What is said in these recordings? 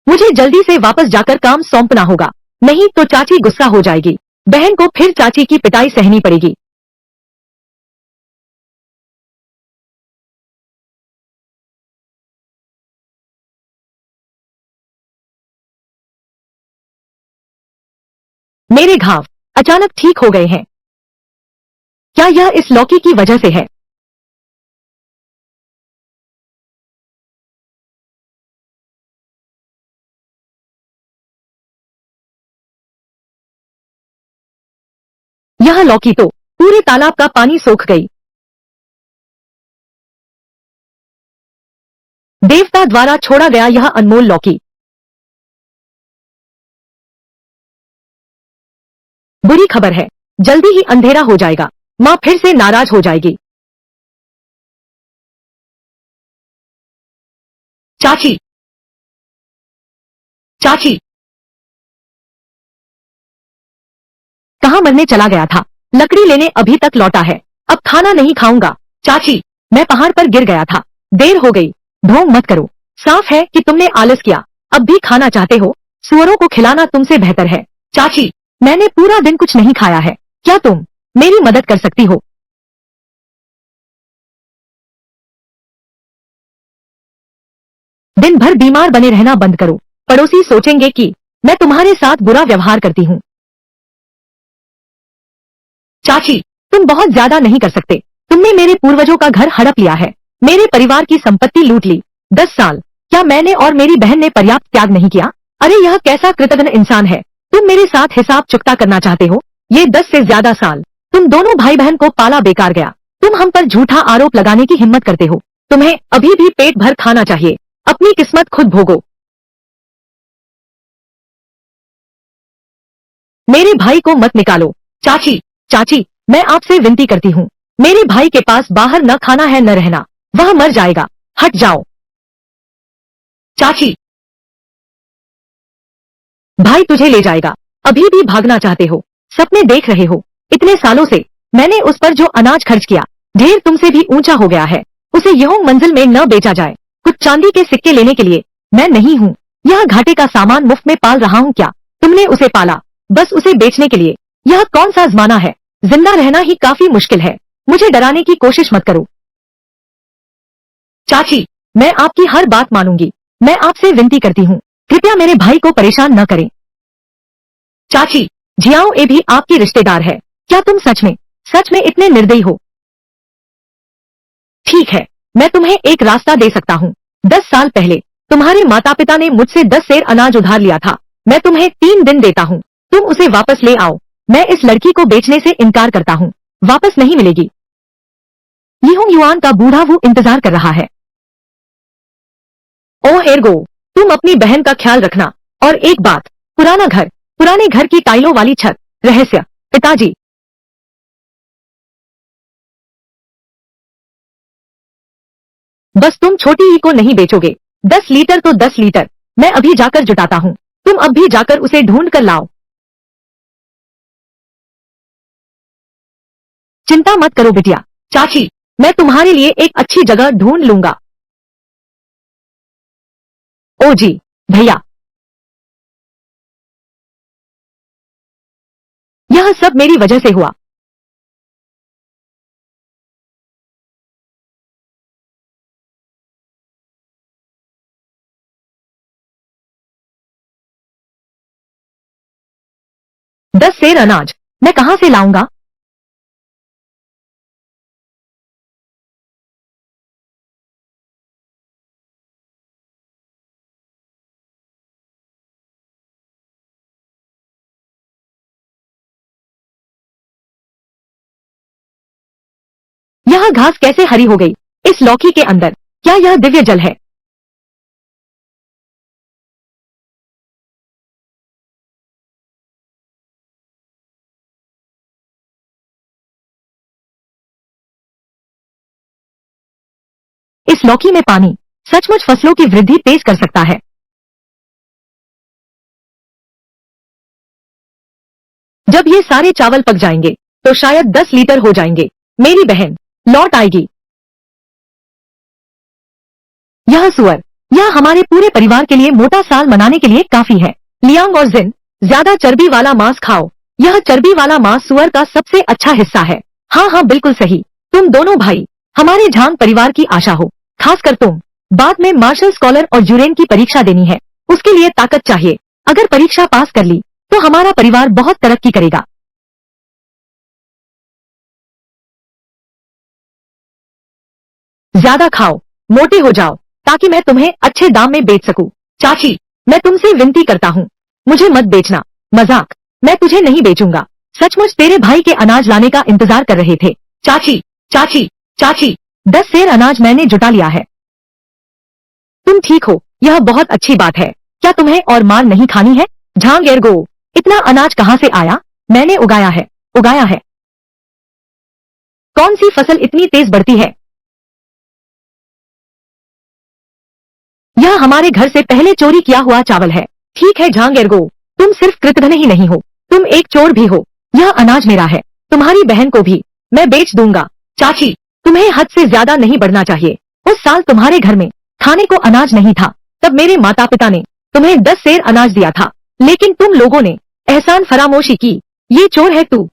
मुझे जल्दी से वापस जाकर काम सौंपना होगा, नहीं तो चाची गुस्सा हो जाएगी। बहन को फिर चाची की पिटाई सहनी पड़ेगी। मेरे घाव अचानक ठीक हो गए हैं। क्या यह इस लौकी की वजह से है? यह लौकी तो पूरे तालाब का पानी सोख गई। देवता द्वारा छोड़ा गया यह अनमोल लौकी। बुरी खबर है, जल्दी ही अंधेरा हो जाएगा। माँ फिर से नाराज हो जाएगी। चाची, चाची, कहाँ मरने चला गया था? लकड़ी लेने अभी तक लौटा है। अब खाना नहीं खाऊंगा। चाची, मैं पहाड़ पर गिर गया था, देर हो गई। ढोंग मत करो, साफ है कि तुमने आलस किया। अब भी खाना चाहते हो? सुअरों को खिलाना तुमसे बेहतर है। चाची, मैंने पूरा दिन कुछ नहीं खाया है, क्या तुम मेरी मदद कर सकती हो? दिन भर बीमार बने रहना बंद करो, पड़ोसी सोचेंगे कि मैं तुम्हारे साथ बुरा व्यवहार करती हूँ। चाची, तुम बहुत ज्यादा नहीं कर सकते। तुमने मेरे पूर्वजों का घर हड़प लिया है, मेरे परिवार की संपत्ति लूट ली। 10 साल, क्या मैंने और मेरी बहन ने पर्याप्त त्याग नहीं किया? अरे यह कैसा कृतघ्न इंसान है। तुम मेरे साथ हिसाब चुकता करना चाहते हो? ये 10 से ज्यादा साल तुम दोनों भाई बहन को पाला बेकार गया। तुम हम पर झूठा आरोप लगाने की हिम्मत करते हो। तुम्हें अभी भी पेट भर खाना चाहिए। अपनी किस्मत खुद भोगो। मेरे भाई को मत निकालो। चाची, चाची, मैं आपसे विनती करती हूँ, मेरे भाई के पास बाहर न खाना है न रहना, वह मर जाएगा। हट जाओ। चाची, भाई तुझे ले जाएगा। अभी भी भागना चाहते हो? सपने देख रहे हो? इतने सालों से मैंने उस पर जो अनाज खर्च किया, ढेर तुमसे भी ऊंचा हो गया है। उसे यूं मंजिल में न बेचा जाए। कुछ चांदी के सिक्के लेने के लिए मैं नहीं हूँ। यह घाटे का सामान मुफ्त में पाल रहा हूँ क्या? तुमने उसे पाला बस उसे बेचने के लिए। यह कौन सा जमाना है? जिंदा रहना ही काफी मुश्किल है। मुझे डराने की कोशिश मत करो। चाची, मैं आपकी हर बात मानूंगी। मैं आपसे विनती करती हूँ, कृपया मेरे भाई को परेशान न करें। चाची, जियाओ ए भी आपकी रिश्तेदार है। क्या तुम सच में इतने निर्दयी हो? ठीक है, मैं तुम्हें एक रास्ता दे सकता हूँ। 10 साल पहले तुम्हारे माता पिता ने मुझसे 10 सेर अनाज उधार लिया था। मैं तुम्हें 3 दिन देता हूँ, तुम उसे वापस ले आओ। मैं इस लड़की को बेचने से इनकार करता हूँ, वापस नहीं मिलेगी। लीहोंग युआन का बूढ़ा वो इंतजार कर रहा है। ओ एर्गो, तुम अपनी बहन का ख्याल रखना। और एक बात, पुराने घर की टाइलों वाली छत, रहस्य, पिताजी। बस तुम छोटी ही को नहीं बेचोगे। 10 लीटर तो 10 लीटर। मैं अभी जाकर जुटाता हूँ, तुम अब भी जाकर उसे ढूंढ कर लाओ। चिंता मत करो बिटिया। चाची, मैं तुम्हारे लिए एक अच्छी जगह ढूंढ लूंगा। ओ जी, भैया, यह सब मेरी वजह से हुआ। 10 सेर अनाज मैं कहाँ से लाऊंगा? यह घास कैसे हरी हो गई इस लौकी के अंदर? क्या यह दिव्य जल है? इस लौकी में पानी सचमुच फसलों की वृद्धि तेज कर सकता है। जब ये सारे चावल पक जाएंगे तो शायद 10 लीटर हो जाएंगे। मेरी बहन लौट आएगी। यह सुअर यह हमारे पूरे परिवार के लिए मोटा साल मनाने के लिए काफी है। लियांग और जिन, ज्यादा चर्बी वाला मांस खाओ। यह चर्बी वाला मांस सुअर का सबसे अच्छा हिस्सा है। हाँ हाँ बिल्कुल सही। तुम दोनों भाई हमारे झांग परिवार की आशा हो, खासकर तुम। बाद में मार्शल स्कॉलर और यूरेन की परीक्षा देनी है, उसके लिए ताकत चाहिए। अगर परीक्षा पास कर ली तो हमारा परिवार बहुत तरक्की करेगा। ज्यादा खाओ, मोटे हो जाओ, ताकि मैं तुम्हें अच्छे दाम में बेच सकूं। चाची, मैं तुमसे विनती करता हूँ, मुझे मत बेचना। मजाक, मैं तुझे नहीं बेचूंगा। सचमुच तेरे भाई के अनाज लाने का इंतजार कर रहे थे। चाची, चाची, चाची, 10 सेर अनाज मैंने जुटा लिया है। तुम ठीक हो, यह बहुत अच्छी बात है। क्या तुम्हें और मार नहीं खानी है? झांग एर्गो, इतना अनाज कहाँ से आया? मैंने उगाया है, उगाया है। कौन सी फसल इतनी तेज बढ़ती है? यह हमारे घर से पहले चोरी किया हुआ चावल है। ठीक है झांग एर्गो, तुम सिर्फ कृतघ्न ही नहीं हो, तुम एक चोर भी हो। यह अनाज मेरा है, तुम्हारी बहन को भी मैं बेच दूंगा। चाची, तुम्हें हद से ज्यादा नहीं बढ़ना चाहिए। उस साल तुम्हारे घर में खाने को अनाज नहीं था, तब मेरे माता पिता ने तुम्हें 10 सेर अनाज दिया था, लेकिन तुम लोगों ने एहसान फरामोशी की। ये चोर है तू।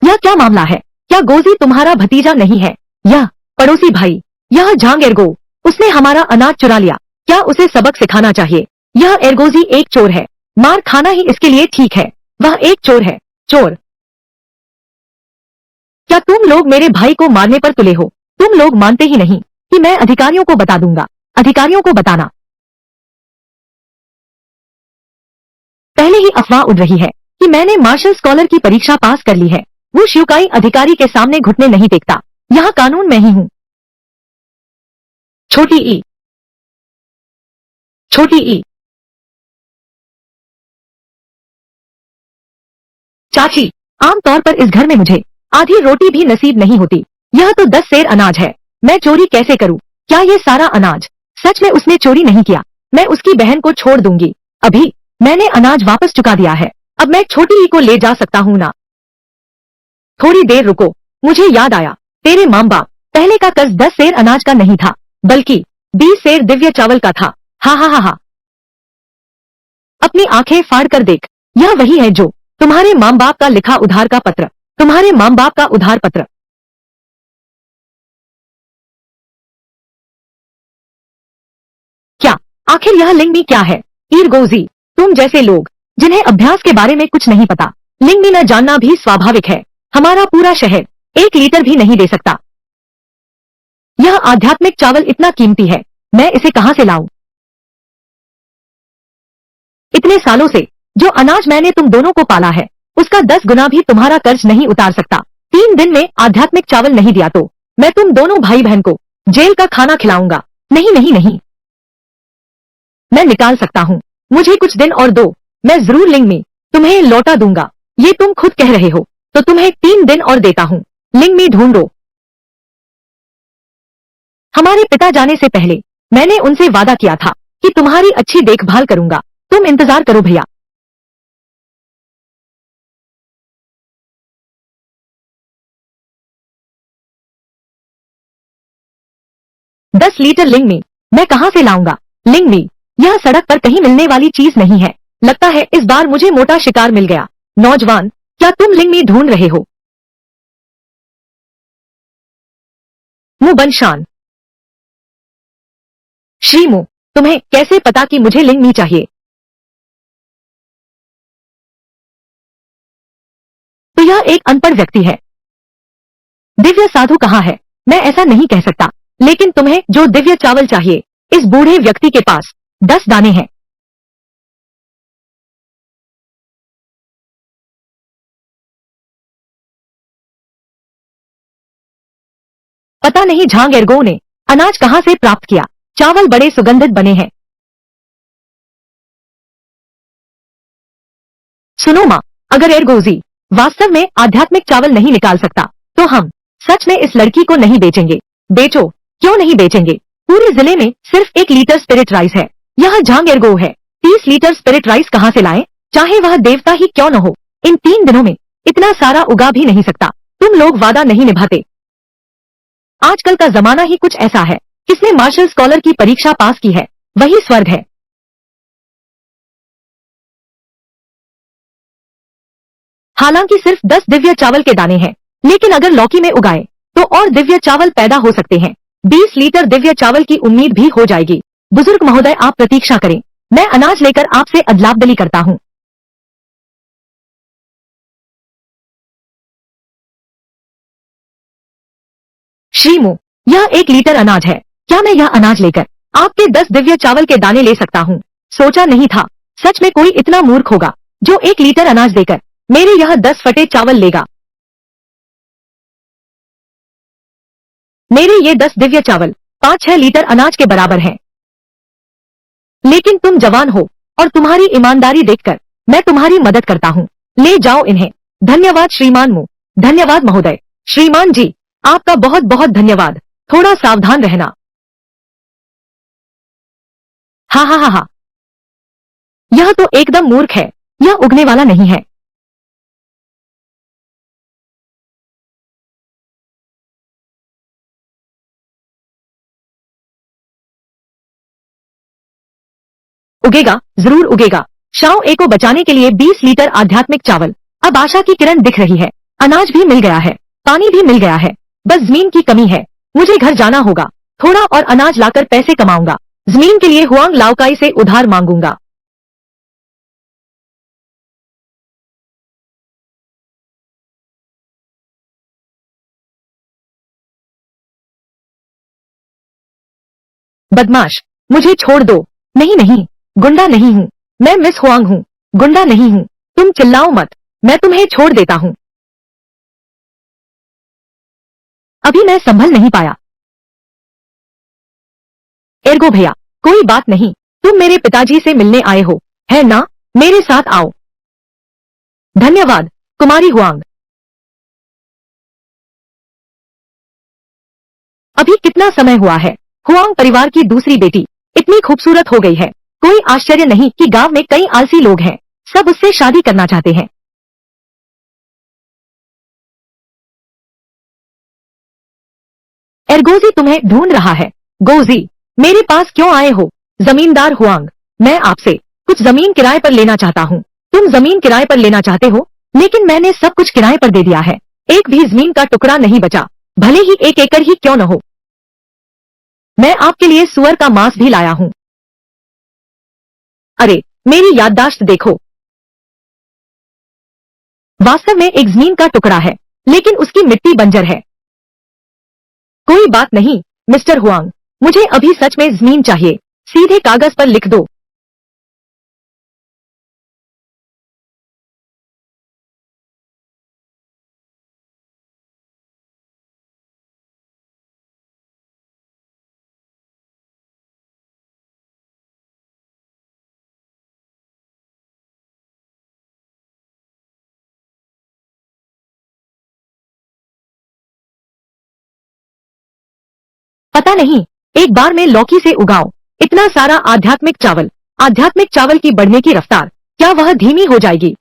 यह क्या मामला है? क्या गोजी तुम्हारा भतीजा नहीं है? यह पड़ोसी भाई, यह झांग एर्गो, उसने हमारा अनाज चुरा लिया। क्या उसे सबक सिखाना चाहिए? यह एर्गोजी एक चोर है, मार खाना ही इसके लिए ठीक है। वह एक चोर है, चोर। क्या तुम लोग मेरे भाई को मारने पर तुले हो? तुम लोग मानते ही नहीं कि मैं अधिकारियों को बता दूंगा। अधिकारियों को बताना। पहले ही अफवाह उड़ रही है कि मैंने मार्शल स्कॉलर की परीक्षा पास कर ली है। वो शिवकाई अधिकारी के सामने घुटने नहीं टेकता। यहाँ कानून मैं ही हूँ। छोटी ई, छोटी ई। चाची, आमतौर पर इस घर में मुझे आधी रोटी भी नसीब नहीं होती। यह तो 10 सेर अनाज है, मैं चोरी कैसे करूँ? क्या ये सारा अनाज सच में उसने चोरी नहीं किया? मैं उसकी बहन को छोड़ दूंगी। अभी मैंने अनाज वापस चुका दिया है, अब मैं छोटी ई को ले जा सकता हूँ ना? थोड़ी देर रुको, मुझे याद आया। तेरे माँ बाप पहले का कर्ज 10 सेर अनाज का नहीं था, बल्कि 20 सेर दिव्य चावल का था। हा हा हा हा। अपनी आंखें फाड़ कर देख, यह वही है जो तुम्हारे माँ बाप का लिखा उधार का पत्र। तुम्हारे माँ बाप का उधार पत्र। क्या? आखिर यह लिंग भी क्या है? ईरगोजी, तुम जैसे लोग जिन्हें अभ्यास के बारे में कुछ नहीं पता, लिंग भी न जानना भी स्वाभाविक है। हमारा पूरा शहर 1 लीटर भी नहीं दे सकता। यह आध्यात्मिक चावल इतना कीमती है, मैं इसे कहाँ से लाऊं? इतने सालों से जो अनाज मैंने तुम दोनों को पाला है, उसका 10 गुना भी तुम्हारा कर्ज नहीं उतार सकता। 3 दिन में आध्यात्मिक चावल नहीं दिया तो मैं तुम दोनों भाई बहन को जेल का खाना खिलाऊंगा। नहीं नहीं नहीं, मैं निकाल सकता हूँ, मुझे कुछ दिन और दो, मैं जरूर लिंग में तुम्हें लौटा दूंगा। ये तुम खुद कह रहे हो, तो तुम्हें 3 दिन और देता हूँ। लिंग में ढूंढो। हमारे पिता जाने से पहले मैंने उनसे वादा किया था कि तुम्हारी अच्छी देखभाल करूंगा। तुम इंतजार करो भैया। 10 लीटर लिंग में मैं कहाँ से लाऊंगा? लिंग में यह सड़क पर कहीं मिलने वाली चीज नहीं है। लगता है इस बार मुझे मोटा शिकार मिल गया। नौजवान, क्या तुम लिंग में ढूंढ रहे हो? मुंह बंद शान। श्रीमो, तुम्हें कैसे पता कि मुझे लिंग में चाहिए? तो यह एक अनपढ़ व्यक्ति है। दिव्य साधु कहाँ है? मैं ऐसा नहीं कह सकता, लेकिन तुम्हें जो दिव्य चावल चाहिए, इस बूढ़े व्यक्ति के पास 10 दाने हैं। पता नहीं झांग एर्गो ने अनाज कहाँ से प्राप्त किया। चावल बड़े सुगंधित बने हैं। सुनो माँ, अगर एर्गोजी वास्तव में आध्यात्मिक चावल नहीं निकाल सकता, तो हम सच में इस लड़की को नहीं बेचेंगे। बेचो, क्यों नहीं बेचेंगे? पूरे जिले में सिर्फ 1 लीटर स्पिरिट राइस है। यह झांग एर्गो है, 30 लीटर स्पिरिट राइस कहाँ से लाएं? चाहे वह देवता ही क्यों न हो। इन 3 दिनों में इतना सारा उगा भी नहीं सकता। तुम लोग वादा नहीं निभाते। आजकल का जमाना ही कुछ ऐसा है। किसने मार्शल स्कॉलर की परीक्षा पास की है वही स्वर्ग है। हालांकि सिर्फ 10 दिव्य चावल के दाने हैं, लेकिन अगर लौकी में उगाए तो और दिव्य चावल पैदा हो सकते हैं। 20 लीटर दिव्य चावल की उम्मीद भी हो जाएगी। बुजुर्ग महोदय, आप प्रतीक्षा करें, मैं अनाज लेकर आपसे अदलाबदली करता हूँ। श्रीमू, यह 1 लीटर अनाज है। क्या मैं यह अनाज लेकर आपके 10 दिव्य चावल के दाने ले सकता हूँ? सोचा नहीं था सच में कोई इतना मूर्ख होगा जो 1 लीटर अनाज देकर मेरे यह 10 फटे चावल लेगा। मेरे ये 10 दिव्य चावल 5-6 लीटर अनाज के बराबर हैं। लेकिन तुम जवान हो और तुम्हारी ईमानदारी देखकर मैं तुम्हारी मदद करता हूँ। ले जाओ इन्हें। धन्यवाद श्रीमान मु। धन्यवाद महोदय। श्रीमान जी, आपका बहुत बहुत धन्यवाद। थोड़ा सावधान रहना। हाँ हाँ हाँ हाँ, यह तो एकदम मूर्ख है। यह उगने वाला नहीं है। उगेगा, जरूर उगेगा। शाओ ए को बचाने के लिए 20 लीटर आध्यात्मिक चावल। अब आशा की किरण दिख रही है। अनाज भी मिल गया है, पानी भी मिल गया है, बस जमीन की कमी है। मुझे घर जाना होगा, थोड़ा और अनाज लाकर पैसे कमाऊंगा। जमीन के लिए हुआंग लाओकाई से उधार मांगूंगा। बदमाश, मुझे छोड़ दो। नहीं नहीं, गुंडा नहीं हूँ। मैं मिस हुआंग हूँ, गुंडा नहीं हूँ। तुम चिल्लाओ मत, मैं तुम्हें छोड़ देता हूँ। अभी मैं संभल नहीं पाया। एर्गो भैया, कोई बात नहीं, तुम मेरे पिताजी से मिलने आए हो, है ना? मेरे साथ आओ। धन्यवाद कुमारी हुआंग। अभी कितना समय हुआ है? हुआंग परिवार की दूसरी बेटी इतनी खूबसूरत हो गई है। कोई आश्चर्य नहीं कि गांव में कई आलसी लोग हैं, सब उससे शादी करना चाहते हैं। एर्गोजी तुम्हें ढूंढ रहा है। गोजी, मेरे पास क्यों आए हो? जमींदार हुआंग, मैं आपसे कुछ जमीन किराए पर लेना चाहता हूँ। तुम जमीन किराए पर लेना चाहते हो, लेकिन मैंने सब कुछ किराए पर दे दिया है। एक भी जमीन का टुकड़ा नहीं बचा, भले ही 1 एकड़ ही क्यों न हो। मैं आपके लिए सुअर का मांस भी लाया हूँ। अरे, मेरी याददाश्त देखो। वास्तव में एक जमीन का टुकड़ा है, लेकिन उसकी मिट्टी बंजर है। कोई बात नहीं मिस्टर हुआंग, मुझे अभी सच में जमीन चाहिए। सीधे कागज पर लिख दो। पता नहीं, एक बार में लौकी से उगाओ इतना सारा आध्यात्मिक चावल। आध्यात्मिक चावल की बढ़ने की रफ्तार क्या वह धीमी हो जाएगी?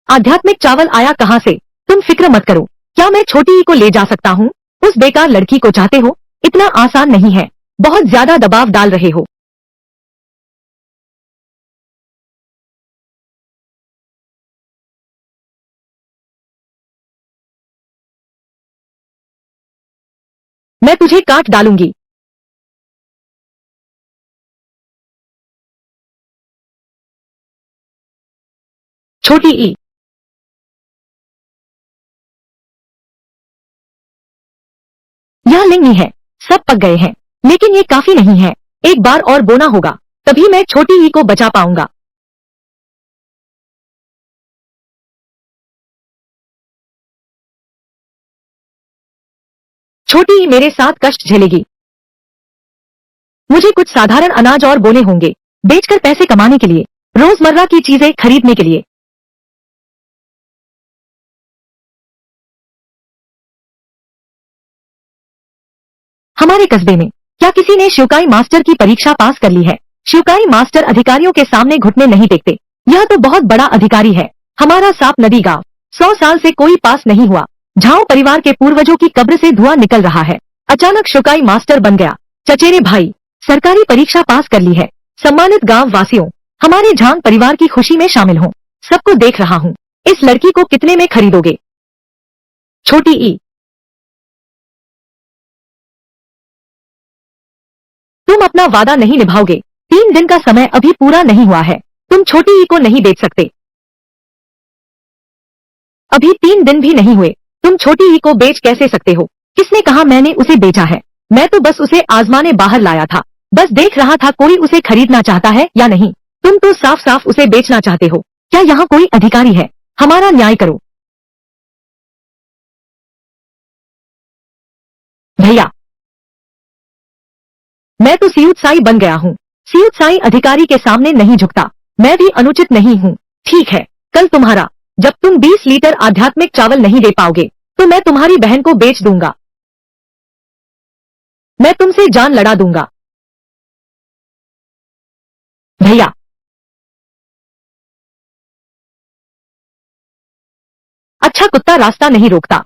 आध्यात्मिक चावल आया कहाँ से? तुम फिक्र मत करो। क्या मैं छोटी ही को ले जा सकता हूँ? उस बेकार लड़की को चाहते हो? इतना आसान नहीं है, बहुत ज्यादा दबाव डाल रहे हो। मैं तुझे काट डालूंगी। छोटी ई, यह लिंग नहीं है, सब पक गए हैं, लेकिन ये काफी नहीं है। एक बार और बोना होगा, तभी मैं छोटी ई को बचा पाऊंगा। छोटी ई मेरे साथ कष्ट झेलेगी। मुझे कुछ साधारण अनाज और बोने होंगे, बेचकर पैसे कमाने के लिए, रोजमर्रा की चीजें खरीदने के लिए। हमारे कस्बे में क्या किसी ने शिवकाई मास्टर की परीक्षा पास कर ली है? शिवकाई मास्टर अधिकारियों के सामने घुटने नहीं टेकते। यह तो बहुत बड़ा अधिकारी है। हमारा सांप नदी गांव 100 साल से कोई पास नहीं हुआ। झाओ परिवार के पूर्वजों की कब्र से धुआं निकल रहा है। अचानक शिवकाई मास्टर बन गया। चचेरे भाई, सरकारी परीक्षा पास कर ली है। सम्मानित गांव वासियों, हमारे झांग परिवार की खुशी में शामिल हो। सबको देख रहा हूँ। इस लड़की को कितने में खरीदोगे? छोटी ई, तुम अपना वादा नहीं निभाओगे। 3 दिन का समय अभी पूरा नहीं हुआ है। तुम छोटी ई को नहीं बेच सकते। अभी 3 दिन भी नहीं हुए। तुम छोटी ई को बेच कैसे सकते हो? किसने कहा मैंने उसे बेचा है? मैं तो बस उसे आजमाने बाहर लाया था। बस देख रहा था कोई उसे खरीदना चाहता है या नहीं। तुम तो साफ साफ उसे बेचना चाहते हो। क्या यहाँ कोई अधिकारी है? हमारा न्याय करो। भैया, मैं तो सीयूत साई बन गया हूँ। सीयूत साई अधिकारी के सामने नहीं झुकता। मैं भी अनुचित नहीं हूँ। ठीक है, कल तुम्हारा। जब तुम 20 लीटर आध्यात्मिक चावल नहीं दे पाओगे तो मैं तुम्हारी बहन को बेच दूंगा। मैं तुमसे जान लड़ा दूंगा। भैया, अच्छा कुत्ता रास्ता नहीं रोकता।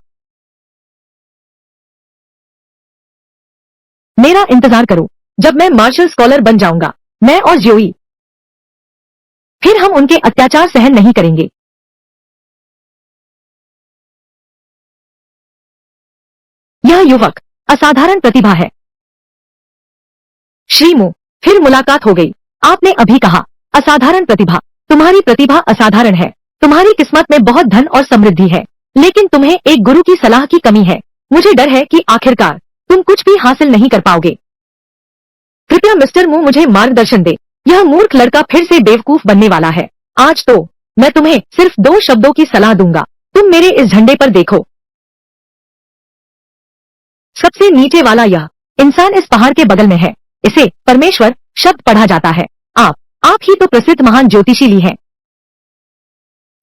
मेरा इंतजार करो। जब मैं मार्शल स्कॉलर बन जाऊंगा, मैं और जोई, फिर हम उनके अत्याचार सहन नहीं करेंगे। यह युवक असाधारण प्रतिभा है। श्रीमो, फिर मुलाकात हो गई। आपने अभी कहा असाधारण प्रतिभा। तुम्हारी प्रतिभा असाधारण है। तुम्हारी किस्मत में बहुत धन और समृद्धि है, लेकिन तुम्हें एक गुरु की सलाह की कमी है। मुझे डर है कि आखिरकार तुम कुछ भी हासिल नहीं कर पाओगे। कृपया मिस्टर मू मुझे मार्गदर्शन दे। यह मूर्ख लड़का फिर से बेवकूफ बनने वाला है। आज तो मैं तुम्हें सिर्फ 2 शब्दों की सलाह दूंगा। तुम मेरे इस झंडे पर देखो। सबसे नीचे वाला यह इंसान इस पहाड़ के बगल में है। इसे परमेश्वर शब्द पढ़ा जाता है। आप ही तो प्रसिद्ध महान ज्योतिषी हैं।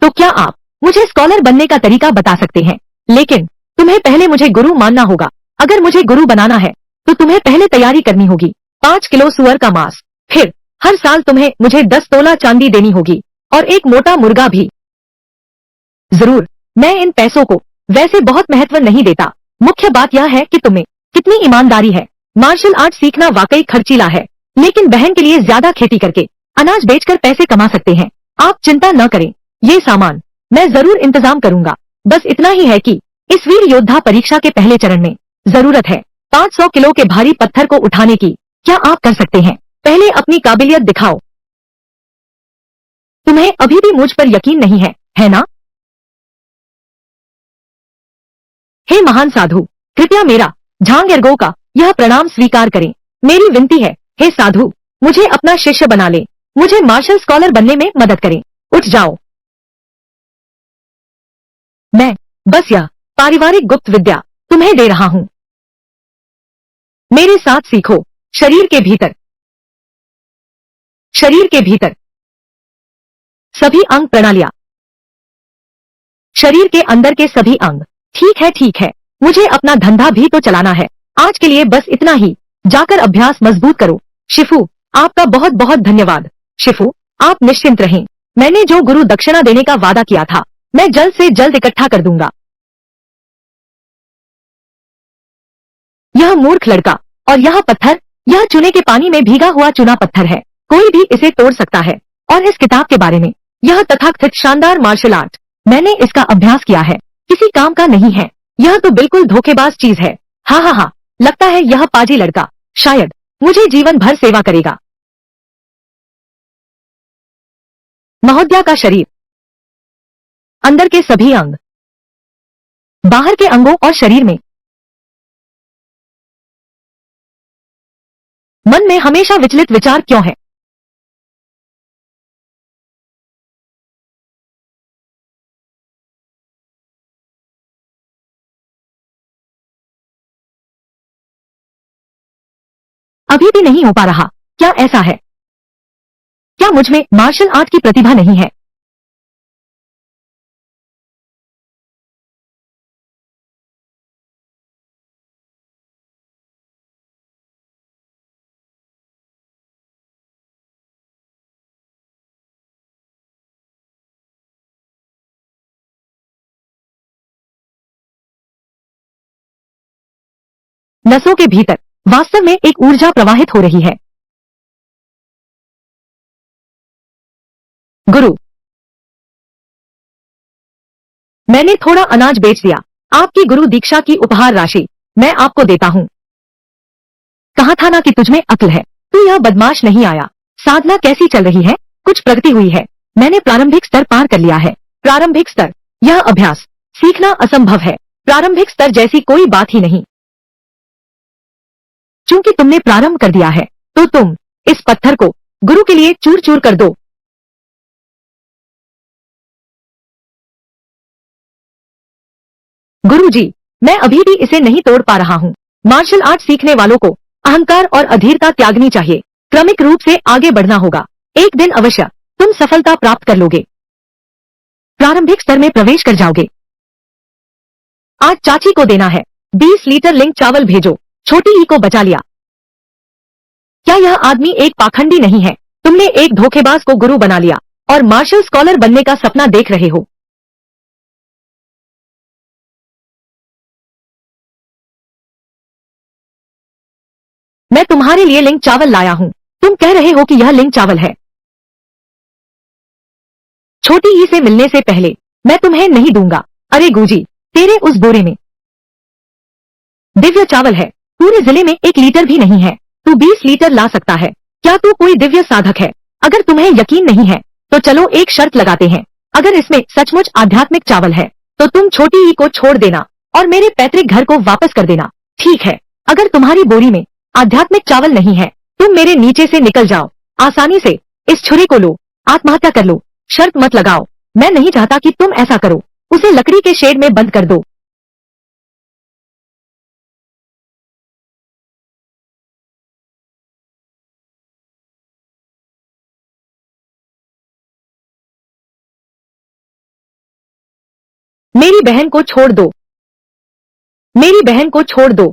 तो क्या आप मुझे स्कॉलर बनने का तरीका बता सकते हैं? लेकिन तुम्हें पहले मुझे गुरु मानना होगा। अगर मुझे गुरु बनाना है तो तुम्हें पहले तैयारी करनी होगी। 5 किलो सुअर का मांस, फिर हर साल तुम्हें मुझे 10 तोला चांदी देनी होगी और एक मोटा मुर्गा भी। जरूर, मैं इन पैसों को वैसे बहुत महत्व नहीं देता। मुख्य बात यह है कि तुम्हें कितनी ईमानदारी है। मार्शल आर्ट सीखना वाकई खर्चीला है, लेकिन बहन के लिए ज्यादा खेती करके अनाज बेचकर पैसे कमा सकते हैं। आप चिंता न करें, ये सामान मैं जरूर इंतजाम करूंगा। बस इतना ही है कि इस वीर योद्धा परीक्षा के पहले चरण में जरूरत है 500 किलो के भारी पत्थर को उठाने की। क्या आप कर सकते हैं? पहले अपनी काबिलियत दिखाओ। तुम्हें अभी भी मुझ पर यकीन नहीं है ना? हे महान साधु, कृपया मेरा झांग का यह प्रणाम स्वीकार करें। मेरी विनती है, हे साधु, मुझे अपना शिष्य बना ले। मुझे मार्शल स्कॉलर बनने में मदद करें। उठ जाओ। मैं बस यह पारिवारिक गुप्त विद्या तुम्हें दे रहा हूँ। मेरे साथ सीखो। शरीर के भीतर, शरीर के भीतर सभी अंग प्रणालियां, शरीर के अंदर के सभी अंग। ठीक है ठीक है, मुझे अपना धंधा भी तो चलाना है। आज के लिए बस इतना ही। जाकर अभ्यास मजबूत करो। शिफू, आपका बहुत बहुत धन्यवाद। शिफू, आप निश्चिंत रहें। मैंने जो गुरु दक्षिणा देने का वादा किया था, मैं जल्द से जल्द इकट्ठा कर दूंगा। यह मूर्ख लड़का और यह पत्थर, यह चूने के पानी में भीगा हुआ चूना पत्थर है। कोई भी इसे तोड़ सकता है। और इस किताब के बारे में, यह तथाकथित शानदार मार्शल आर्ट, मैंने इसका अभ्यास किया है, किसी काम का नहीं है। यह तो बिल्कुल धोखेबाज चीज है। हाँ हाँ हाँ, लगता है यह पाजी लड़का शायद मुझे जीवन भर सेवा करेगा। महोदया का शरीर, अंदर के सभी अंग, बाहर के अंगों और शरीर में, मन में हमेशा विचलित विचार क्यों है? अभी भी नहीं हो पा रहा। क्या ऐसा है? क्या मुझ में मार्शल आर्ट की प्रतिभा नहीं है? नसों के भीतर वास्तव में एक ऊर्जा प्रवाहित हो रही है। गुरु, मैंने थोड़ा अनाज बेच दिया। आपकी गुरु दीक्षा की उपहार राशि मैं आपको देता हूँ। कहा था ना कि तुझमें अक्ल है। तू यह बदमाश नहीं आया। साधना कैसी चल रही है? कुछ प्रगति हुई है? मैंने प्रारंभिक स्तर पार कर लिया है। प्रारंभिक स्तर? यह अभ्यास सीखना असंभव है। प्रारंभिक स्तर जैसी कोई बात ही नहीं। चूंकि तुमने प्रारंभ कर दिया है, तो तुम इस पत्थर को गुरु के लिए चूर चूर कर दो। गुरु जी, मैं अभी भी इसे नहीं तोड़ पा रहा हूँ। मार्शल आर्ट सीखने वालों को अहंकार और अधीरता त्यागनी चाहिए। क्रमिक रूप से आगे बढ़ना होगा। एक दिन अवश्य तुम सफलता प्राप्त कर लोगे। प्रारंभिक स्तर में प्रवेश कर जाओगे। आज चाची को देना है। 20 लीटर लिंक चावल भेजो। छोटी ई को बचा लिया। क्या यह आदमी एक पाखंडी नहीं है? तुमने एक धोखेबाज को गुरु बना लिया और मार्शल स्कॉलर बनने का सपना देख रहे हो। मैं तुम्हारे लिए लिंक चावल लाया हूँ। तुम कह रहे हो कि यह लिंक चावल है। छोटी ई से मिलने से पहले मैं तुम्हें नहीं दूंगा। अरे गुजी, तेरे उस बोरे में दिव्य चावल है। पूरे जिले में 1 लीटर भी नहीं है। तू 20 लीटर ला सकता है। क्या तू कोई दिव्य साधक है? अगर तुम्हें यकीन नहीं है, तो चलो एक शर्त लगाते हैं। अगर इसमें सचमुच आध्यात्मिक चावल है, तो तुम छोटी ई को छोड़ देना और मेरे पैतृक घर को वापस कर देना। ठीक है। अगर तुम्हारी बोरी में आध्यात्मिक चावल नहीं है, तुम मेरे नीचे से निकल जाओ। आसानी से इस छुरी को लो। आत्महत्या कर लो। शर्त मत लगाओ। मैं नहीं चाहता कि तुम ऐसा करो। उसे लकड़ी के शेड में बंद कर दो। मेरी बहन को छोड़ दो। मेरी बहन को छोड़ दो।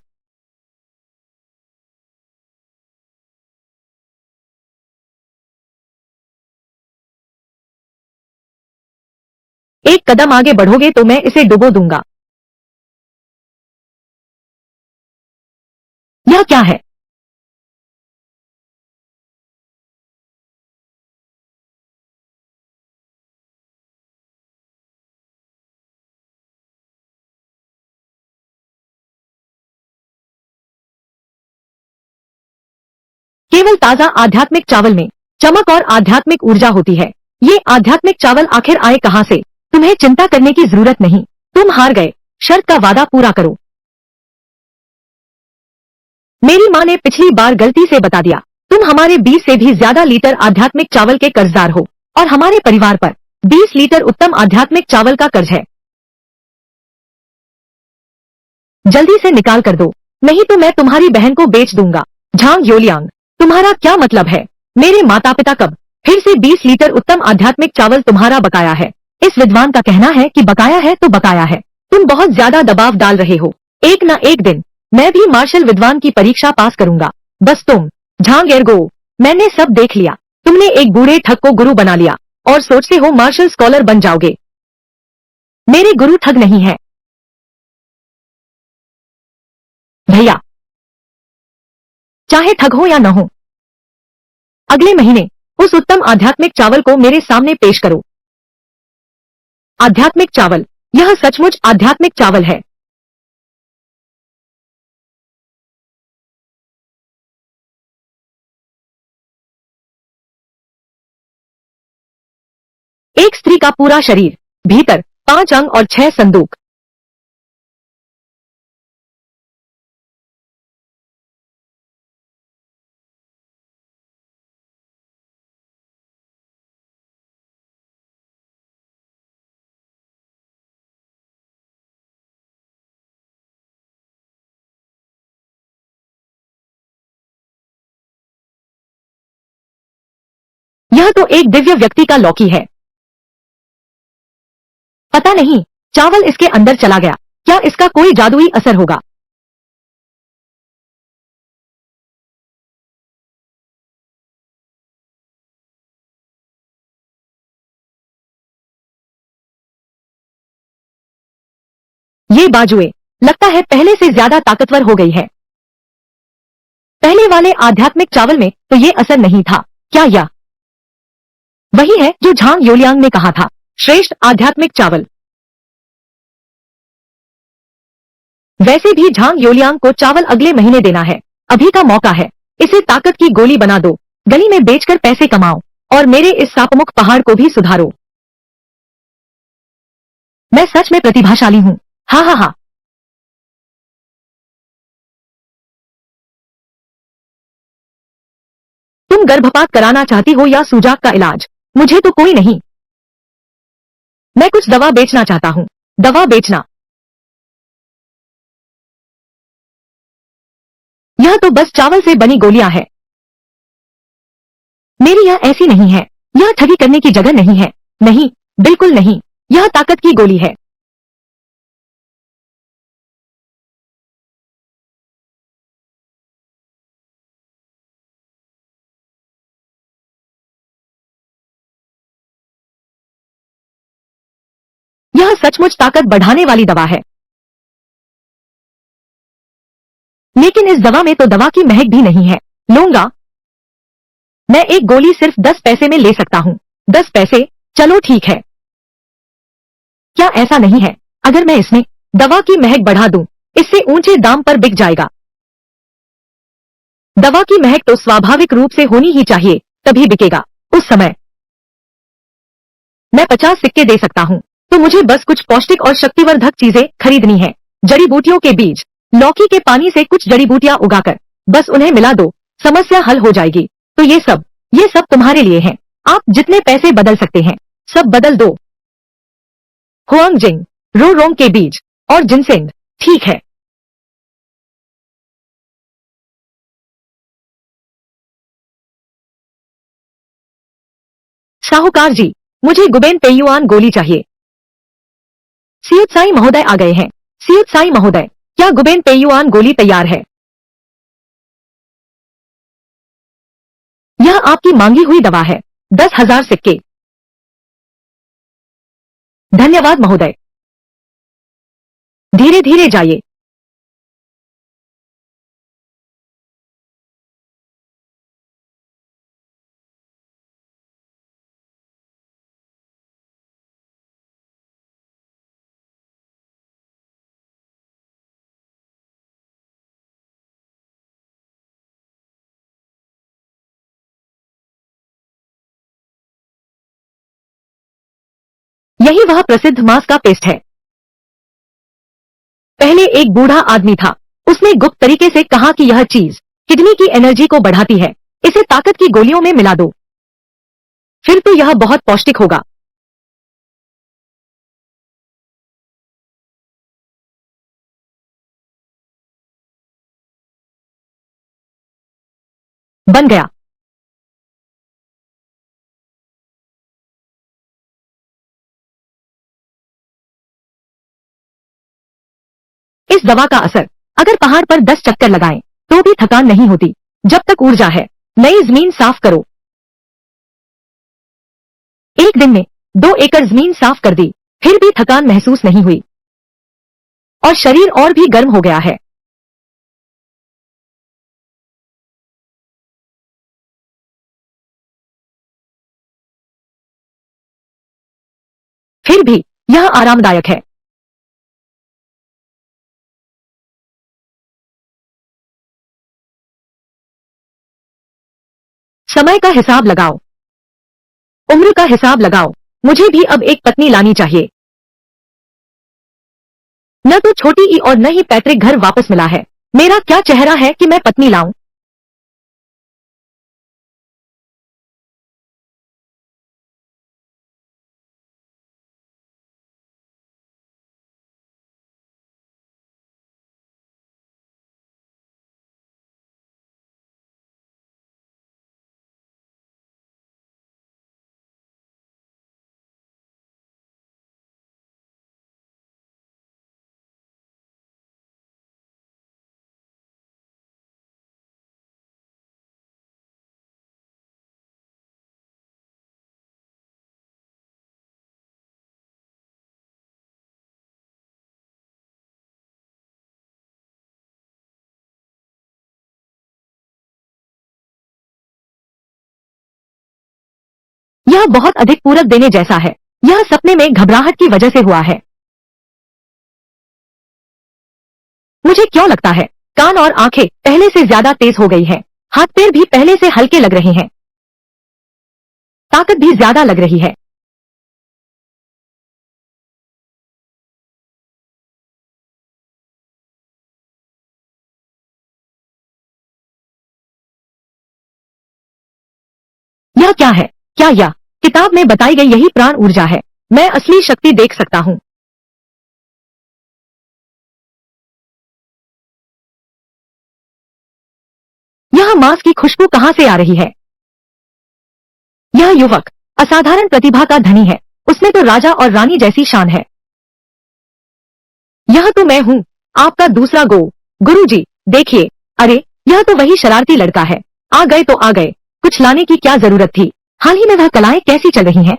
एक कदम आगे बढ़ोगे तो मैं इसे डुबो दूंगा। यह क्या है? केवल ताजा आध्यात्मिक चावल में चमक और आध्यात्मिक ऊर्जा होती है। ये आध्यात्मिक चावल आखिर आए कहां से? तुम्हें चिंता करने की जरूरत नहीं। तुम हार गए। शर्त का वादा पूरा करो। मेरी माँ ने पिछली बार गलती से बता दिया। तुम हमारे 20 से भी ज्यादा लीटर आध्यात्मिक चावल के कर्जदार हो और हमारे परिवार पर 20 लीटर उत्तम आध्यात्मिक चावल का कर्ज है। जल्दी से निकाल कर दो, नहीं तो मैं तुम्हारी बहन को बेच दूंगा। झांग योलियांग, तुम्हारा क्या मतलब है? मेरे माता पिता कब फिर से 20 लीटर उत्तम आध्यात्मिक चावल तुम्हारा बकाया है। इस विद्वान का कहना है कि बकाया है तो बकाया है। तुम बहुत ज्यादा दबाव डाल रहे हो। एक न एक दिन मैं भी मार्शल विद्वान की परीक्षा पास करूंगा। बस तुम झांग एर्गो, मैंने सब देख लिया। तुमने एक बूढ़े ठग को गुरु बना लिया और सोचते हो मार्शल स्कॉलर बन जाओगे। मेरे गुरु ठग नहीं है भैया। चाहे ठग हो या न हो, अगले महीने उस उत्तम आध्यात्मिक चावल को मेरे सामने पेश करो। आध्यात्मिक चावल, यह सचमुच आध्यात्मिक चावल है। एक स्त्री का पूरा शरीर, भीतर 5 अंग और 6 संदूक। यह तो एक दिव्य व्यक्ति का लौकी है। पता नहीं, चावल इसके अंदर चला गया। क्या इसका कोई जादुई असर होगा? ये बाजुए लगता है पहले से ज्यादा ताकतवर हो गई है। पहले वाले आध्यात्मिक चावल में तो ये असर नहीं था। क्या यह वही है जो झांग योलियांग ने कहा था, श्रेष्ठ आध्यात्मिक चावल? वैसे भी झांग योलियांग को चावल अगले महीने देना है। अभी का मौका है। इसे ताकत की गोली बना दो, गली में बेचकर पैसे कमाओ और मेरे इस सापमुख पहाड़ को भी सुधारो। मैं सच में प्रतिभाशाली हूँ। हा हा हा। तुम गर्भपात कराना चाहती हो या सूजाक का इलाज? मुझे तो कोई नहीं। मैं कुछ दवा बेचना चाहता हूँ। दवा बेचना? यह तो बस चावल से बनी गोलियां है। मेरी यह ऐसी नहीं है। यह ठगी करने की जगह नहीं है। नहीं, बिल्कुल नहीं। यह ताकत की गोली है। यह सचमुच ताकत बढ़ाने वाली दवा है। लेकिन इस दवा में तो दवा की महक भी नहीं है। लूंगा। मैं एक गोली सिर्फ 10 पैसे में ले सकता हूँ। 10 पैसे? चलो ठीक है। क्या ऐसा नहीं है, अगर मैं इसमें दवा की महक बढ़ा दूं, इससे ऊंचे दाम पर बिक जाएगा? दवा की महक तो स्वाभाविक रूप से होनी ही चाहिए, तभी बिकेगा। उस समय मैं 50 सिक्के दे सकता हूँ। तो मुझे बस कुछ पौष्टिक और शक्तिवर्धक चीजें खरीदनी है। जड़ी बूटियों के बीज, लौकी के पानी से कुछ जड़ी बूटियां उगाकर बस उन्हें मिला दो, समस्या हल हो जाएगी। तो ये सब तुम्हारे लिए है। आप जितने पैसे बदल सकते हैं, सब बदल दो। हुआंग जिंग, रो रोंग के बीज और जिनसेंग। ठीक है। साहूकार जी, मुझे गुबेन पेयुआन गोली चाहिए। सियुत साई महोदय आ गए हैं। सियुत साई महोदय, क्या गुबेन पेयुआन गोली तैयार है? यह आपकी मांगी हुई दवा है। 10,000 सिक्के। धन्यवाद महोदय। धीरे धीरे जाइए। यही वह प्रसिद्ध मांस का पेस्ट है। पहले एक बूढ़ा आदमी था। उसने गुप्त तरीके से कहा कि यह चीज किडनी की एनर्जी को बढ़ाती है। इसे ताकत की गोलियों में मिला दो, फिर तो यह बहुत पौष्टिक होगा। बन गया। इस दवा का असर, अगर पहाड़ पर 10 चक्कर लगाएं, तो भी थकान नहीं होती। जब तक ऊर्जा है। नई जमीन साफ करो। एक दिन में 2 एकड़ जमीन साफ कर दी, फिर भी थकान महसूस नहीं हुई और शरीर और भी गर्म हो गया है। फिर भी यह आरामदायक है। समय का हिसाब लगाओ। उम्र का हिसाब लगाओ। मुझे भी अब एक पत्नी लानी चाहिए। न तो छोटी ई और न ही पैतृक घर वापस मिला है। मेरा क्या चेहरा है कि मैं पत्नी लाऊं? यह बहुत अधिक पूरक देने जैसा है। यह सपने में घबराहट की वजह से हुआ है। मुझे क्यों लगता है कान और आंखें पहले से ज्यादा तेज हो गई है। हाथ पैर भी पहले से हल्के लग रहे हैं। ताकत भी ज्यादा लग रही है। यह क्या है? क्या यह किताब में बताई गई यही प्राण ऊर्जा है? मैं असली शक्ति देख सकता हूँ। यह मांस की खुशबू कहाँ से आ रही है? यह युवक असाधारण प्रतिभा का धनी है। उसमें तो राजा और रानी जैसी शान है। यह तो मैं हूँ, आपका दूसरा गुरुजी, देखिए। अरे, यह तो वही शरारती लड़का है। आ गए तो आ गए। कुछ लाने की क्या जरूरत थी? हाल ही में वह कलाएं कैसी चल रही हैं?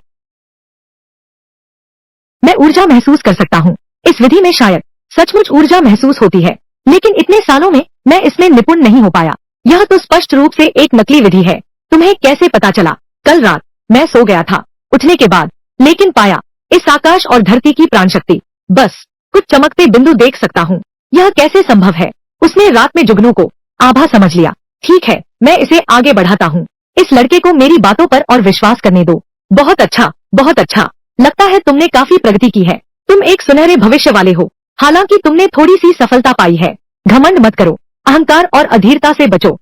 मैं ऊर्जा महसूस कर सकता हूँ। इस विधि में शायद सचमुच ऊर्जा महसूस होती है, लेकिन इतने सालों में मैं इसमें निपुण नहीं हो पाया। यह तो स्पष्ट रूप से एक नकली विधि है। तुम्हें कैसे पता चला? कल रात मैं सो गया था, उठने के बाद, लेकिन पाया इस आकाश और धरती की प्राण शक्ति। बस कुछ चमकते बिंदु देख सकता हूँ। यह कैसे संभव है? उसने रात में जुगनू को आभा समझ लिया। ठीक है, मैं इसे आगे बढ़ाता हूँ। इस लड़के को मेरी बातों पर और विश्वास करने दो। बहुत अच्छा, बहुत अच्छा। लगता है तुमने काफी प्रगति की है। तुम एक सुनहरे भविष्य वाले हो। हालांकि तुमने थोड़ी सी सफलता पाई है। घमंड मत करो, अहंकार और अधीरता से बचो।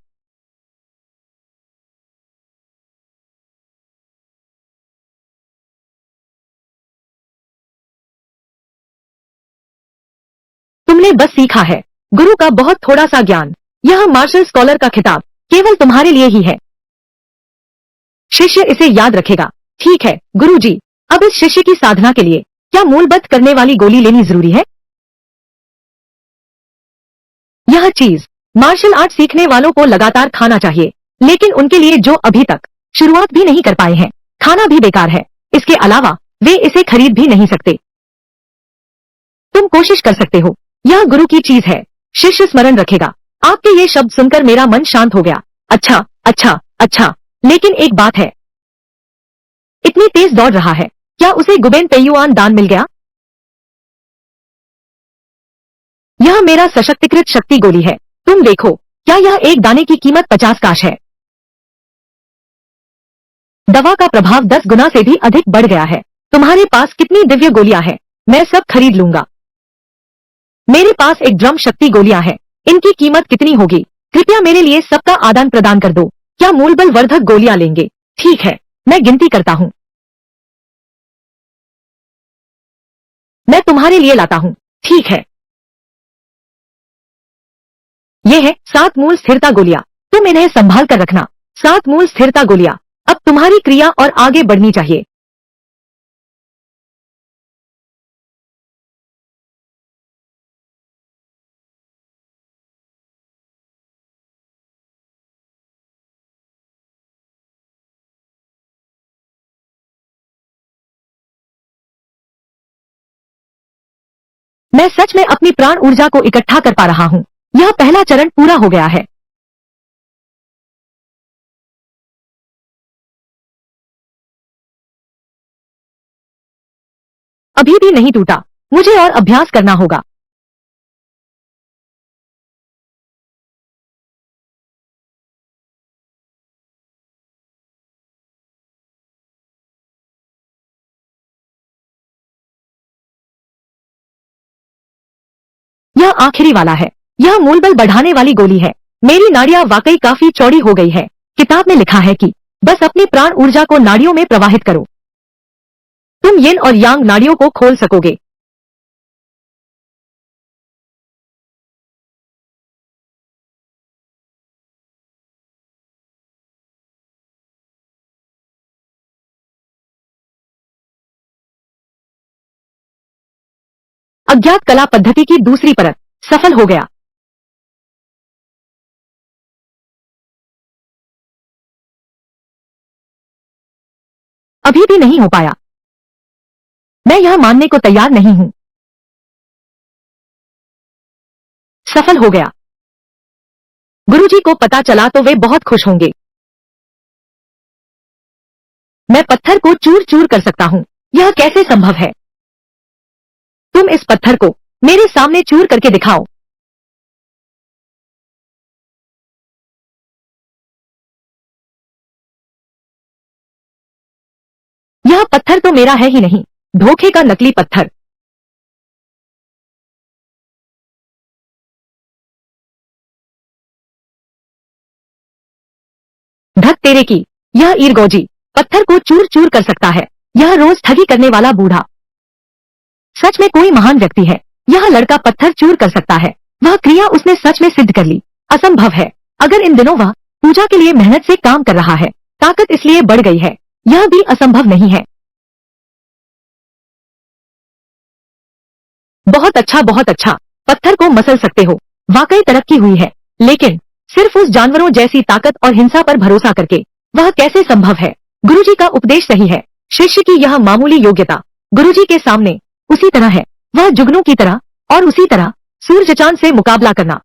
तुमने बस सीखा है। गुरु का बहुत थोड़ा सा ज्ञान। यह मार्शल स्कॉलर का खिताब केवल तुम्हारे लिए ही है। शिष्य इसे याद रखेगा। ठीक है गुरुजी, अब इस शिष्य की साधना के लिए क्या मूलबद्ध करने वाली गोली लेनी जरूरी है? यह चीज मार्शल आर्ट सीखने वालों को लगातार खाना चाहिए, लेकिन उनके लिए जो अभी तक शुरुआत भी नहीं कर पाए हैं, खाना भी बेकार है। इसके अलावा वे इसे खरीद भी नहीं सकते। तुम कोशिश कर सकते हो। यह गुरु की चीज है। शिष्य स्मरण रखेगा। आपके ये शब्द सुनकर मेरा मन शांत हो गया। अच्छा, अच्छा, अच्छा। लेकिन एक बात है, इतनी तेज दौड़ रहा है, क्या उसे गुबेन पेयुआन दान मिल गया? यह मेरा सशक्तिकृत शक्ति गोली है। तुम देखो, क्या यह एक दाने की कीमत 50 काश है? दवा का प्रभाव 10 गुना से भी अधिक बढ़ गया है। तुम्हारे पास कितनी दिव्य गोलियां हैं? मैं सब खरीद लूंगा। मेरे पास एक ड्रम शक्ति गोलियां हैं। इनकी कीमत कितनी होगी? कृपया मेरे लिए सबका आदान प्रदान कर दो। क्या मूलबल वर्धक गोलियां लेंगे? ठीक है, मैं गिनती करता हूँ। मैं तुम्हारे लिए लाता हूँ। ठीक है, ये है 7 मूल स्थिरता गोलियां। तुम इन्हें संभाल कर रखना। 7 मूल स्थिरता गोलियां। अब तुम्हारी क्रिया और आगे बढ़नी चाहिए। मैं सच में अपनी प्राण ऊर्जा को इकट्ठा कर पा रहा हूँ। यह पहला चरण पूरा हो गया है। अभी भी नहीं टूटा। मुझे और अभ्यास करना होगा। यह आखिरी वाला है। यह मूल बल बढ़ाने वाली गोली है। मेरी नाड़ियां वाकई काफी चौड़ी हो गई है। किताब में लिखा है कि बस अपनी प्राण ऊर्जा को नाड़ियों में प्रवाहित करो। तुम यिन और यांग नाड़ियों को खोल सकोगे। अज्ञात कला पद्धति की दूसरी परत सफल हो गया। अभी भी नहीं हो पाया। मैं यह मानने को तैयार नहीं हूँ। सफल हो गया। गुरुजी को पता चला तो वे बहुत खुश होंगे। मैं पत्थर को चूर चूर कर सकता हूँ। यह कैसे संभव है? तुम इस पत्थर को मेरे सामने चूर करके दिखाओ। यह पत्थर तो मेरा है ही नहीं, धोखे का नकली पत्थर। धक तेरे की, यह ईरगोजी पत्थर को चूर चूर कर सकता है। यह रोज ठगी करने वाला बूढ़ा सच में कोई महान व्यक्ति है। यह लड़का पत्थर चूर कर सकता है। वह क्रिया उसने सच में सिद्ध कर ली। असंभव है। अगर इन दिनों वह पूजा के लिए मेहनत से काम कर रहा है, ताकत इसलिए बढ़ गई है। यह भी असंभव नहीं है। बहुत अच्छा, बहुत अच्छा। पत्थर को मसल सकते हो। वाकई तरक्की हुई है। लेकिन सिर्फ उस जानवरों जैसी ताकत और हिंसा पर भरोसा करके वह कैसे संभव है? गुरुजी का उपदेश सही है। शिष्य की यह मामूली योग्यता गुरुजी के सामने उसी तरह है। वह जुगनू की तरह और उसी तरह सूरज चांद से मुकाबला करना।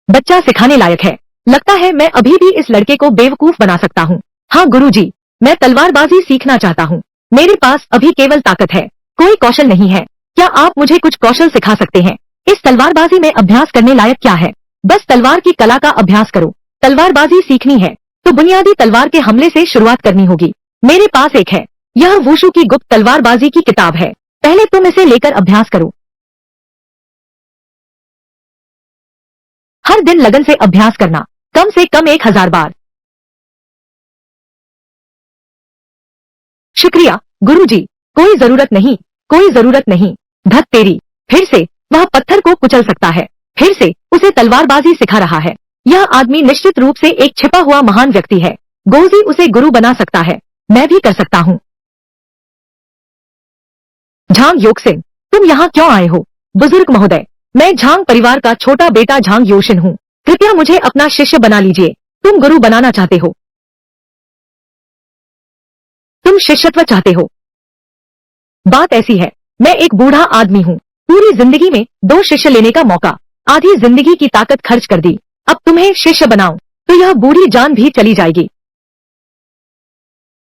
बच्चा सिखाने लायक है। लगता है मैं अभी भी इस लड़के को बेवकूफ बना सकता हूँ। हाँ गुरुजी, मैं तलवारबाजी सीखना चाहता हूँ। मेरे पास अभी केवल ताकत है, कोई कौशल नहीं है। क्या आप मुझे कुछ कौशल सिखा सकते हैं? इस तलवारबाजी में अभ्यास करने लायक क्या है? बस तलवार की कला का अभ्यास करो। तलवारबाजी सीखनी है तो बुनियादी तलवार के हमले से शुरुआत करनी होगी। मेरे पास एक है। यह वुशु की गुप्त तलवारबाजी की किताब है। पहले तुम इसे लेकर अभ्यास करो। हर दिन लगन से अभ्यास करना, कम से कम 1000 बार। शुक्रिया गुरुजी, कोई जरूरत नहीं, कोई जरूरत नहीं। धत तेरी, फिर से वह पत्थर को कुचल सकता है। फिर से उसे तलवारबाजी सिखा रहा है। यह आदमी निश्चित रूप से एक छिपा हुआ महान व्यक्ति है। गोजी उसे गुरु बना सकता है। मैं भी कर सकता हूँ। झांग योक्सिन, तुम यहाँ क्यों आए हो? बुजुर्ग महोदय, मैं झांग परिवार का छोटा बेटा झांग योशिन हूँ। कृपया मुझे अपना शिष्य बना लीजिए। तुम गुरु बनाना चाहते हो? तुम शिष्यत्व चाहते हो? बात ऐसी है, मैं एक बूढ़ा आदमी हूँ। पूरी जिंदगी में 2 शिष्य लेने का मौका, आधी जिंदगी की ताकत खर्च कर दी। अब तुम्हें शिष्य बनाऊं तो यह बूढ़ी जान भी चली जाएगी।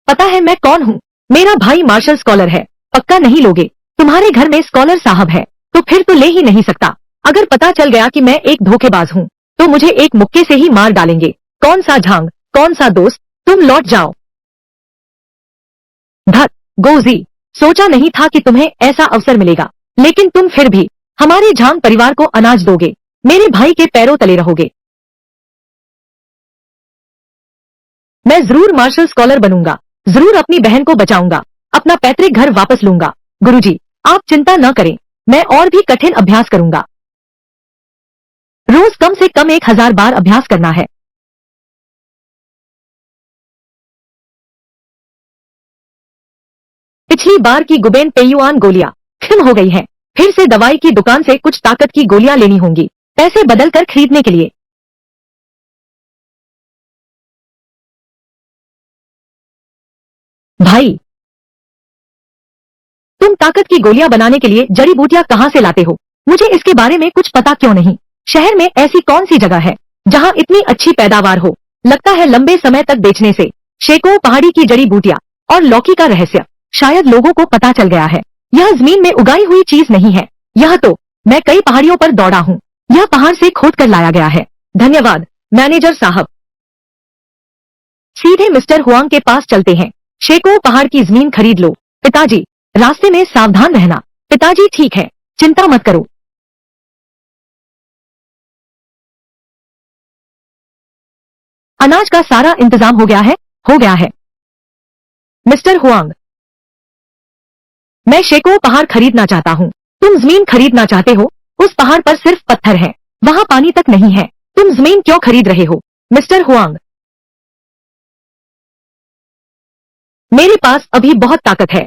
पता है मैं कौन हूँ? मेरा भाई मार्शल स्कॉलर है। पक्का नहीं लोगे? तुम्हारे घर में स्कॉलर साहब है तो फिर तो ले ही नहीं सकता। अगर पता चल गया कि मैं एक धोखेबाज हूँ तो मुझे एक मुक्के से ही मार डालेंगे। कौन सा झांग, कौन सा दोस्त, तुम लौट जाओ। धत गोजी, सोचा नहीं था कि तुम्हें ऐसा अवसर मिलेगा, लेकिन तुम फिर भी हमारे झांग परिवार को अनाज दोगे। मेरे भाई के पैरों तले रहोगे। मैं जरूर मार्शल स्कॉलर बनूंगा। जरूर अपनी बहन को बचाऊंगा। अपना पैतृक घर वापस लूंगा। गुरुजी, आप चिंता न करें, मैं और भी कठिन अभ्यास करूंगा। रोज कम से कम 1000 बार अभ्यास करना है। पिछली बार की गुबेन पेयुआन गोलियां खत्म हो गई है। फिर से दवाई की दुकान से कुछ ताकत की गोलियां लेनी होंगी, पैसे बदल कर खरीदने के लिए। भाई, तुम ताकत की गोलियां बनाने के लिए जड़ी बूटियां कहाँ से लाते हो? मुझे इसके बारे में कुछ पता क्यों नहीं? शहर में ऐसी कौन सी जगह है जहाँ इतनी अच्छी पैदावार हो? लगता है लंबे समय तक बेचने से शेकों पहाड़ी की जड़ी बूटियां और लौकी का रहस्य शायद लोगों को पता चल गया है। यह जमीन में उगाई हुई चीज नहीं है। यह तो मैं कई पहाड़ियों पर दौड़ा हूँ। यह पहाड़ से खोद कर लाया गया है। धन्यवाद मैनेजर साहब। सीधे मिस्टर हुआंग के पास चलते हैं। शेकों पहाड़ की जमीन खरीद लो। पिताजी, रास्ते में सावधान रहना। पिताजी ठीक है, चिंता मत करो। अनाज का सारा इंतजाम हो गया है? हो गया है। मिस्टर हुआंग, मैं शेकों पहाड़ खरीदना चाहता हूँ। तुम जमीन खरीदना चाहते हो? उस पहाड़ पर सिर्फ पत्थर है, वहाँ पानी तक नहीं है। तुम जमीन क्यों खरीद रहे हो? मिस्टर हुआंग, मेरे पास अभी बहुत ताकत है।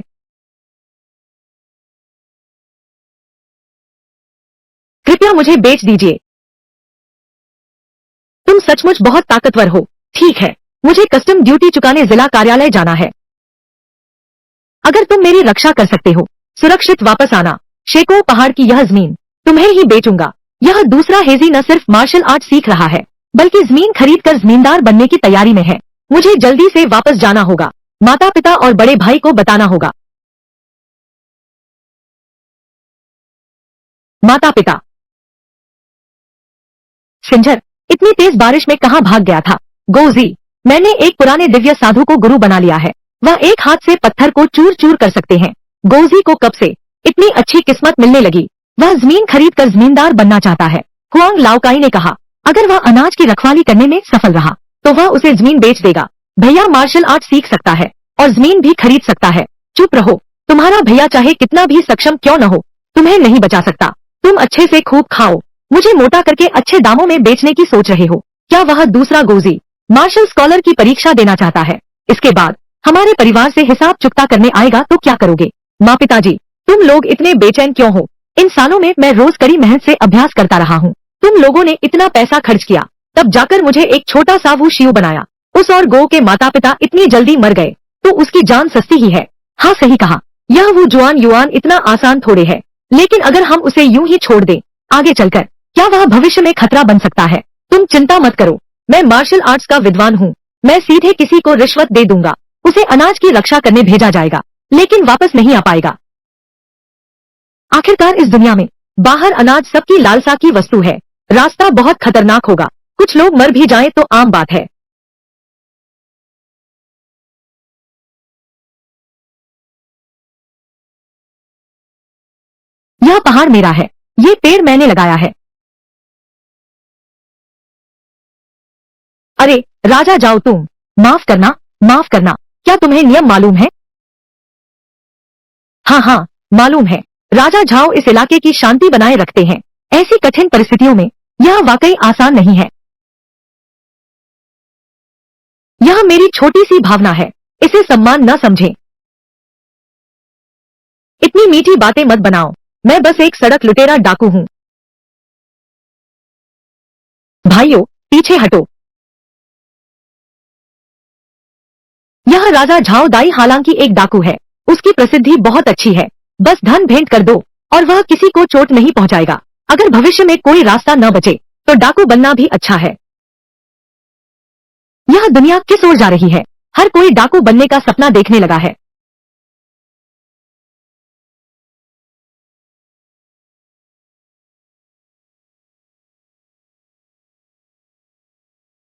कृपया मुझे बेच दीजिए। तुम सचमुच बहुत ताकतवर हो। ठीक है, मुझे कस्टम ड्यूटी चुकाने जिला कार्यालय जाना है। अगर तुम मेरी रक्षा कर सकते हो, सुरक्षित वापस आना। शेकों पहाड़ की यह जमीन तुम्हें ही बेचूंगा। यह दूसरा हेजी न सिर्फ मार्शल आर्ट सीख रहा है, बल्कि जमीन खरीद कर जमींदार बनने की तैयारी में है। मुझे जल्दी से वापस जाना होगा। माता पिता और बड़े भाई को बताना होगा। माता पिता। सिंझर, इतनी तेज बारिश में कहाँ भाग गया था? गोजी, मैंने एक पुराने दिव्य साधु को गुरु बना लिया है। वह एक हाथ से पत्थर को चूर चूर कर सकते हैं। गोजी को कब से इतनी अच्छी किस्मत मिलने लगी? वह जमीन खरीद कर जमींदार बनना चाहता है। हुआंग लाओकाई ने कहा, अगर वह अनाज की रखवाली करने में सफल रहा तो वह उसे जमीन बेच देगा। भैया मार्शल आर्ट सीख सकता है और जमीन भी खरीद सकता है। चुप रहो, तुम्हारा भैया चाहे कितना भी सक्षम क्यों न हो, तुम्हें नहीं बचा सकता। तुम अच्छे से खूब खाओ, मुझे मोटा करके अच्छे दामों में बेचने की सोच रहे हो। क्या वह दूसरा गोजी मार्शल स्कॉलर की परीक्षा देना चाहता है? इसके बाद हमारे परिवार से हिसाब चुकता करने आएगा तो क्या करोगे? माँ पिताजी, तुम लोग इतने बेचैन क्यों हो? इन सालों में मैं रोज कड़ी मेहनत से अभ्यास करता रहा हूँ। तुम लोगों ने इतना पैसा खर्च किया, तब जाकर मुझे एक छोटा सा वो शिव बनाया। उस और गो के माता पिता इतनी जल्दी मर गए तो उसकी जान सस्ती ही है। हाँ सही कहा, यह वो जुआन युआन इतना आसान थोड़े है। लेकिन अगर हम उसे यूं ही छोड़ दें, आगे चलकर क्या वह भविष्य में खतरा बन सकता है? तुम चिंता मत करो, मैं मार्शल आर्ट्स का विद्वान हूँ। मैं सीधे किसी को रिश्वत दे दूंगा, उसे अनाज की रक्षा करने भेजा जाएगा, लेकिन वापस नहीं आ पाएगा। आखिरकार इस दुनिया में बाहर अनाज सबकी लालसा की वस्तु है। रास्ता बहुत खतरनाक होगा, कुछ लोग मर भी जाएं तो आम बात है। यह पहाड़ मेरा है, ये पेड़ मैंने लगाया है। अरे राजा जाओ तुम, माफ करना, माफ करना। क्या तुम्हें नियम मालूम है? हाँ हाँ, मालूम है। राजा झाओ इस इलाके की शांति बनाए रखते हैं। ऐसी कठिन परिस्थितियों में यह वाकई आसान नहीं है। यह मेरी छोटी सी भावना है, इसे सम्मान न समझें। इतनी मीठी बातें मत बनाओ, मैं बस एक सड़क लुटेरा डाकू हूँ। भाइयों, पीछे हटो। यह राजा झाओ दाई हालांकि एक डाकू है, उसकी प्रसिद्धि बहुत अच्छी है। बस धन भेंट कर दो और वह किसी को चोट नहीं पहुंचाएगा। अगर भविष्य में कोई रास्ता न बचे तो डाकू बनना भी अच्छा है। यह दुनिया किस ओर जा रही है? हर कोई डाकू बनने का सपना देखने लगा है।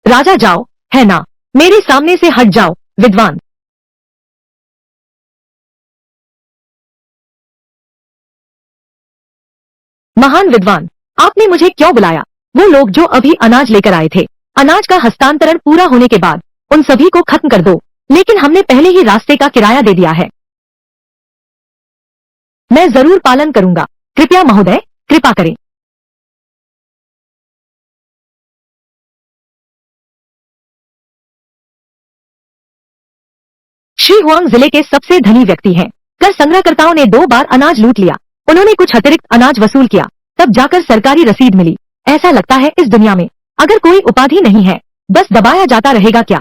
राजा जाओ, है ना? मेरे सामने से हट जाओ, विद्वान। महान विद्वान, आपने मुझे क्यों बुलाया? वो लोग जो अभी अनाज लेकर आए थे, अनाज का हस्तांतरण पूरा होने के बाद उन सभी को खत्म कर दो। लेकिन हमने पहले ही रास्ते का किराया दे दिया है। मैं जरूर पालन करूंगा। कृपया महोदय, कृपा करें। श्री हुआंग जिले के सबसे धनी व्यक्ति हैं। कर संग्रहकर्ताओं ने 2 बार अनाज लूट लिया। उन्होंने कुछ अतिरिक्त अनाज वसूल किया, तब जाकर सरकारी रसीद मिली। ऐसा लगता है इस दुनिया में अगर कोई उपाधि नहीं है, बस दबाया जाता रहेगा क्या?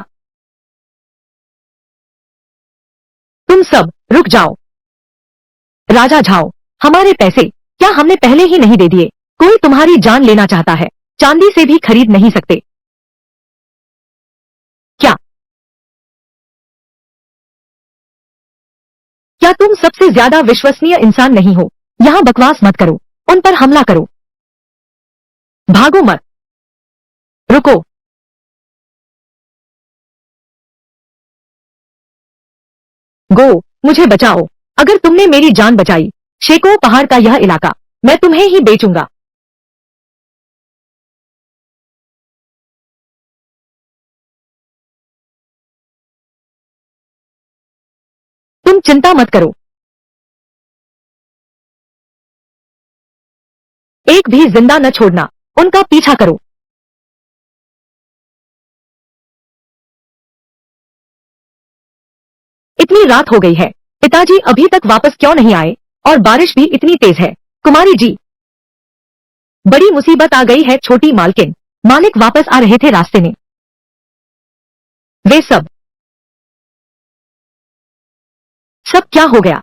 तुम सब रुक जाओ। राजा झाओ, हमारे पैसे क्या हमने पहले ही नहीं दे दिए? कोई तुम्हारी जान लेना चाहता है, चांदी से भी खरीद नहीं सकते। क्या क्या तुम सबसे ज्यादा विश्वसनीय इंसान नहीं हो? यहाँ बकवास मत करो, उन पर हमला करो। भागो मत, रुको। गो, मुझे बचाओ। अगर तुमने मेरी जान बचाई, शेको पहाड़ का यह इलाका मैं तुम्हें ही बेचूंगा। तुम चिंता मत करो, एक भी जिंदा न छोड़ना। उनका पीछा करो। इतनी रात हो गई है, पिताजी अभी तक वापस क्यों नहीं आए? और बारिश भी इतनी तेज है। कुमारी जी, बड़ी मुसीबत आ गई है छोटी मालकिन। मालिक वापस आ रहे थे रास्ते में। वे सब सब क्या हो गया?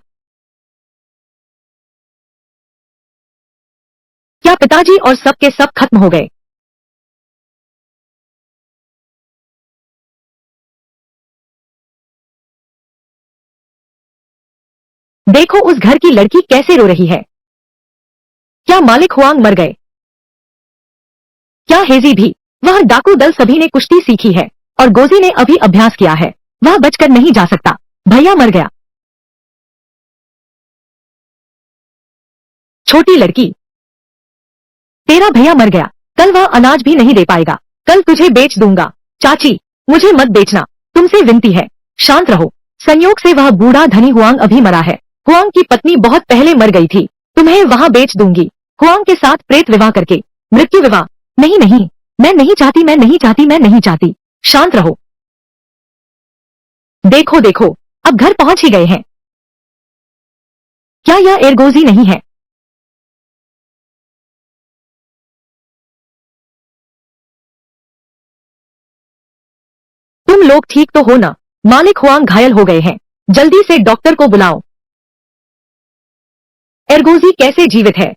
क्या पिताजी और सब के सब खत्म हो गए? देखो उस घर की लड़की कैसे रो रही है। क्या मालिक हुआंग मर गए? क्या हेजी भी? वह डाकू दल सभी ने कुश्ती सीखी है और गोजी ने अभी अभ्यास किया है। वह बचकर नहीं जा सकता। भैया मर गया। छोटी लड़की, तेरा भैया मर गया। कल वह अनाज भी नहीं दे पाएगा। कल तुझे बेच दूंगा। चाची, मुझे मत बेचना, तुमसे विनती है, शांत रहो। संयोग से वह बूढ़ा धनी हुआंग अभी मरा है। हुआंग की पत्नी बहुत पहले मर गई थी। तुम्हें वहां बेच दूंगी, हुआंग के साथ प्रेत विवाह करके। मृत्यु विवाह? नहीं नहीं, मैं नहीं चाहती, मैं नहीं चाहती, मैं नहीं चाहती। शांत रहो। देखो देखो, अब घर पहुंच ही गए हैं। क्या यह एरगोजी नहीं है? तुम लोग ठीक तो हो ना? मालिक हुआंग घायल हो गए हैं। जल्दी से डॉक्टर को बुलाओ। एरगोजी कैसे जीवित है?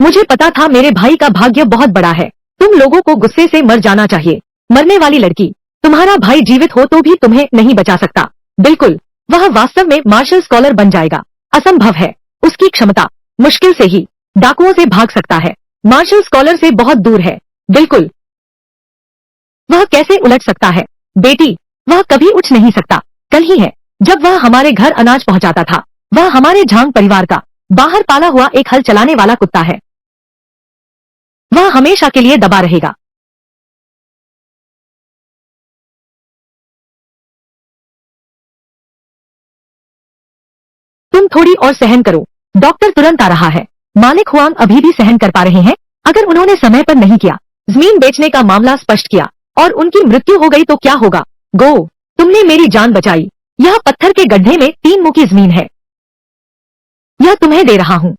मुझे पता था मेरे भाई का भाग्य बहुत बड़ा है। तुम लोगों को गुस्से से मर जाना चाहिए। मरने वाली लड़की, तुम्हारा भाई जीवित हो तो भी तुम्हें नहीं बचा सकता। बिल्कुल, वह वास्तव में मार्शल स्कॉलर बन जाएगा। असंभव है। उसकी क्षमता मुश्किल से ही डाकुओं से भाग सकता है। मार्शल स्कॉलर से बहुत दूर है। बिल्कुल, वह कैसे उलट सकता है? बेटी, वह कभी उठ नहीं सकता। कल ही है जब वह हमारे घर अनाज पहुंचाता था। वह हमारे झांग परिवार का बाहर पाला हुआ एक हल चलाने वाला कुत्ता है। वह हमेशा के लिए दबा रहेगा। तुम थोड़ी और सहन करो। डॉक्टर तुरंत आ रहा है। मालिक हुआंग अभी भी सहन कर पा रहे हैं। अगर उन्होंने समय पर नहीं किया, जमीन बेचने का मामला स्पष्ट किया और उनकी मृत्यु हो गई तो क्या होगा? गो, तुमने मेरी जान बचाई। यह पत्थर के गड्ढे में 3 मुंह की जमीन है। यह तुम्हें दे रहा हूँ।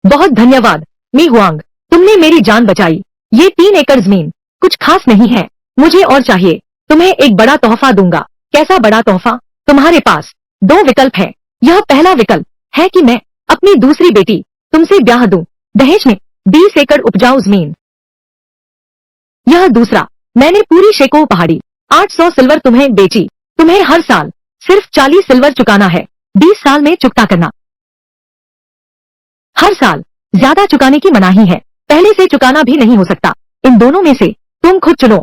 बहुत धन्यवाद मी हुआंग, तुमने मेरी जान बचाई। ये 3 एकड़ जमीन कुछ खास नहीं है। मुझे और चाहिए। तुम्हें एक बड़ा तोहफा दूंगा। कैसा बड़ा तोहफा? तुम्हारे पास 2 विकल्प हैं। यह पहला विकल्प है कि मैं अपनी दूसरी बेटी तुमसे ब्याह दूं, दहेज में 20 एकड़ उपजाऊ जमीन। यह दूसरा, मैंने पूरी शेको पहाड़ी 800 सिल्वर तुम्हें बेची। तुम्हें हर साल सिर्फ 40 सिल्वर चुकाना है। 20 साल में चुकता करना। हर साल ज्यादा चुकाने की मनाही है। पहले से चुकाना भी नहीं हो सकता। इन दोनों में से तुम खुद चुनो।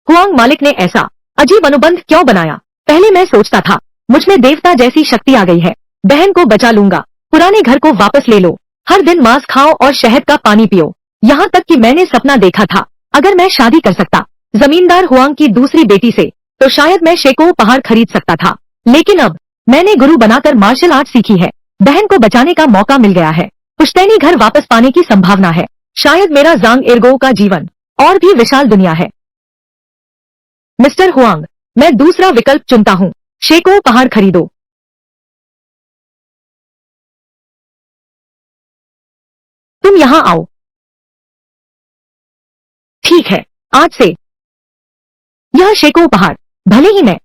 हुआंग मालिक ने ऐसा अजीब अनुबंध क्यों बनाया? पहले मैं सोचता था मुझमें देवता जैसी शक्ति आ गई है। बहन को बचा लूंगा। पुराने घर को वापस ले लो। हर दिन मांस खाओ और शहद का पानी पियो। यहाँ तक कि मैंने सपना देखा था, अगर मैं शादी कर सकता जमींदार हुआंग की दूसरी बेटी से, तो शायद मैं शेको पहाड़ खरीद सकता था। लेकिन अब मैंने गुरु बनाकर मार्शल आर्ट सीखी है। बहन को बचाने का मौका मिल गया है। पुश्तैनी घर वापस पाने की संभावना है। शायद मेरा जांग एर्गो का जीवन और भी विशाल दुनिया है। मिस्टर हुआंग, मैं दूसरा विकल्प चुनता हूँ। शेको पहाड़ खरीदो। तुम यहाँ आओ। ठीक है, आज से यह शेको पहाड़। भले ही मैं,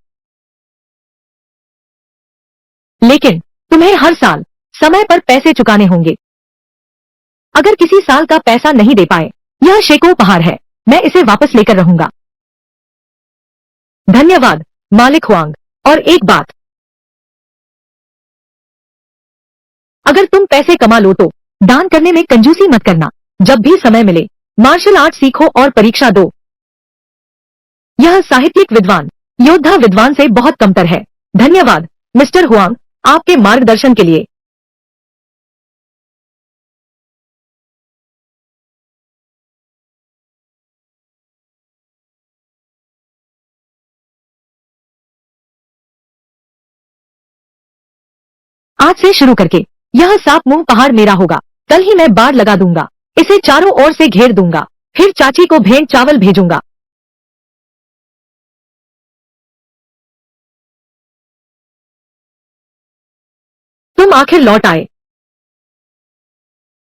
लेकिन तुम्हें हर साल समय पर पैसे चुकाने होंगे। अगर किसी साल का पैसा नहीं दे पाए, यह शेको पहाड़ है, मैं इसे वापस लेकर रहूंगा। धन्यवाद मालिक हुआंग। और एक बात, अगर तुम पैसे कमा लो तो दान करने में कंजूसी मत करना। जब भी समय मिले मार्शल आर्ट सीखो और परीक्षा दो। यह साहित्यिक विद्वान योद्धा विद्वान से बहुत कमतर है। धन्यवाद मिस्टर हुआंग, आपके मार्गदर्शन के लिए। आज से शुरू करके यह सांप मुंह पहाड़ मेरा होगा। कल ही मैं बाड़ लगा दूंगा। इसे चारों ओर से घेर दूंगा। फिर चाची को भेंट चावल भेजूंगा। तुम आखिर लौट आए।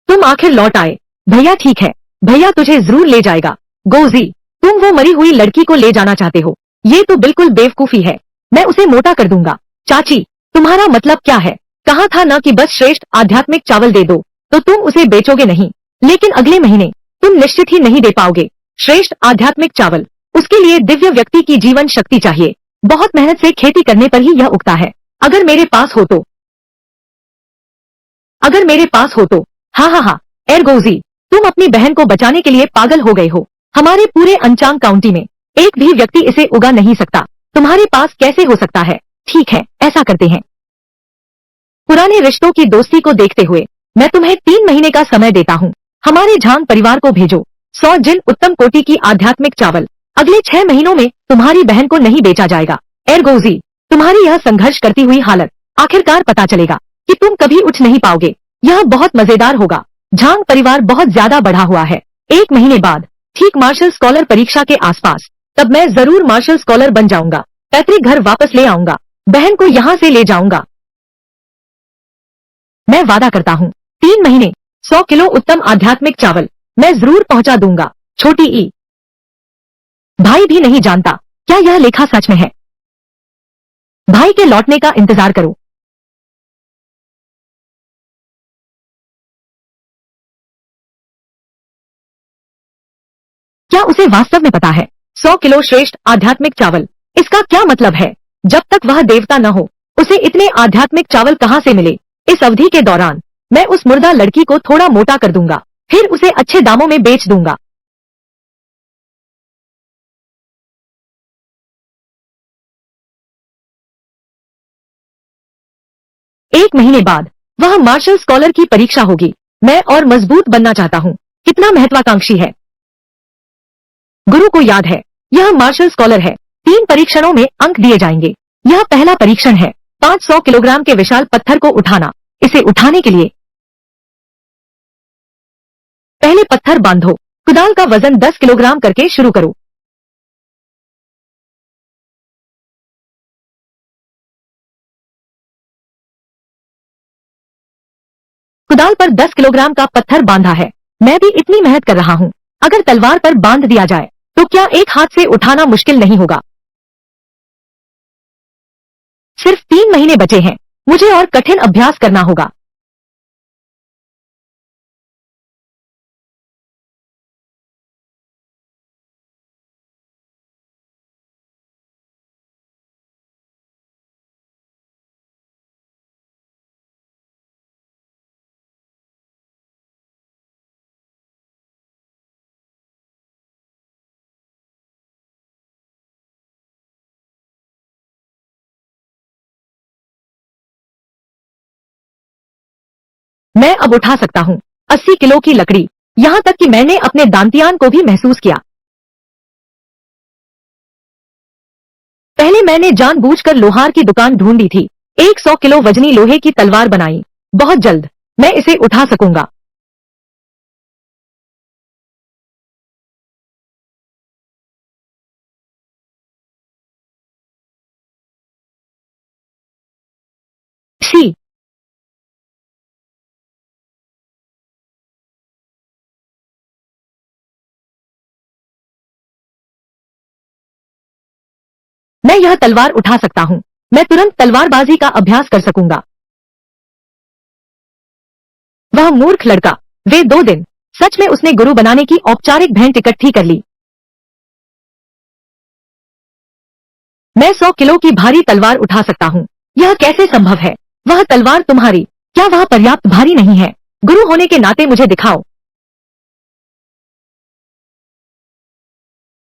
तुम आखिर लौट आए। भैया ठीक है। भैया तुझे जरूर ले जाएगा। गोजी, तुम वो मरी हुई लड़की को ले जाना चाहते हो? ये तो बिल्कुल बेवकूफी है। मैं उसे मोटा कर दूंगा। चाची, तुम्हारा मतलब क्या है? कहा था ना कि बस श्रेष्ठ आध्यात्मिक चावल दे दो, तो तुम उसे बेचोगे नहीं। लेकिन अगले महीने तुम निश्चित ही नहीं दे पाओगे। श्रेष्ठ आध्यात्मिक चावल, उसके लिए दिव्य व्यक्ति की जीवन शक्ति चाहिए। बहुत मेहनत से खेती करने पर ही यह उगता है। अगर मेरे पास हो तो, अगर मेरे पास हो तो। हाँ हाँ हाँ, एरगोजी, तुम अपनी बहन को बचाने के लिए पागल हो गए हो। हमारे पूरे अंचांग काउंटी में एक भी व्यक्ति इसे उगा नहीं सकता। तुम्हारे पास कैसे हो सकता है? ठीक है, ऐसा करते हैं। पुराने रिश्तों की दोस्ती को देखते हुए मैं तुम्हें 3 महीने का समय देता हूँ। हमारे झांग परिवार को भेजो 100 जिन उत्तम कोटि की आध्यात्मिक चावल। अगले 6 महीनों में तुम्हारी बहन को नहीं बेचा जाएगा। एरगोजी, तुम्हारी यह संघर्ष करती हुई हालत, आखिरकार पता चलेगा कि तुम कभी उठ नहीं पाओगे। यह बहुत मजेदार होगा। झांग परिवार बहुत ज्यादा बढ़ा हुआ है। 1 महीने बाद, ठीक मार्शल स्कॉलर परीक्षा के आसपास, तब मैं जरूर मार्शल स्कॉलर बन जाऊंगा। पैतृक घर वापस ले आऊंगा। बहन को यहाँ से ले जाऊंगा। मैं वादा करता हूँ, 3 महीने, 100 किलो उत्तम आध्यात्मिक चावल मैं जरूर पहुँचा दूंगा। छोटी ई भाई भी नहीं जानता क्या यह लेखा सच में है। भाई के लौटने का इंतजार करो। क्या उसे वास्तव में पता है 100 किलो श्रेष्ठ आध्यात्मिक चावल? इसका क्या मतलब है? जब तक वह देवता न हो, उसे इतने आध्यात्मिक चावल कहाँ से मिले? इस अवधि के दौरान मैं उस मुर्दा लड़की को थोड़ा मोटा कर दूंगा, फिर उसे अच्छे दामों में बेच दूंगा। 1 महीने बाद वह मार्शल स्कॉलर की परीक्षा होगी। मैं और मजबूत बनना चाहता हूँ। कितना महत्वाकांक्षी है। गुरु को याद है, यह मार्शल स्कॉलर है। 3 परीक्षणों में अंक दिए जाएंगे। यह पहला परीक्षण है, 500 किलोग्राम के विशाल पत्थर को उठाना। इसे उठाने के लिए पहले पत्थर बांधो। कुदाल का वजन 10 किलोग्राम करके शुरू करो। कुदाल पर 10 किलोग्राम का पत्थर बांधा है। मैं भी इतनी मेहनत कर रहा हूँ। अगर तलवार पर बांध दिया जाए तो क्या एक हाथ से उठाना मुश्किल नहीं होगा? सिर्फ 3 महीने बचे हैं। मुझे और कठिन अभ्यास करना होगा। मैं अब उठा सकता हूँ 80 किलो की लकड़ी। यहाँ तक कि मैंने अपने दांतियान को भी महसूस किया। पहले मैंने जानबूझकर लोहार की दुकान ढूंढी थी। 100 किलो वजनी लोहे की तलवार बनाई। बहुत जल्द मैं इसे उठा सकूंगा। छी, मैं यह तलवार उठा सकता हूँ। मैं तुरंत तलवारबाजी का अभ्यास कर सकूंगा। वह मूर्ख लड़का, वे 2 दिन, सच में उसने गुरु बनाने की औपचारिक भेंट इकट्ठी कर ली। मैं 100 किलो की भारी तलवार उठा सकता हूँ। यह कैसे संभव है? वह तलवार तुम्हारी, क्या वह पर्याप्त भारी नहीं है? गुरु होने के नाते मुझे दिखाओ।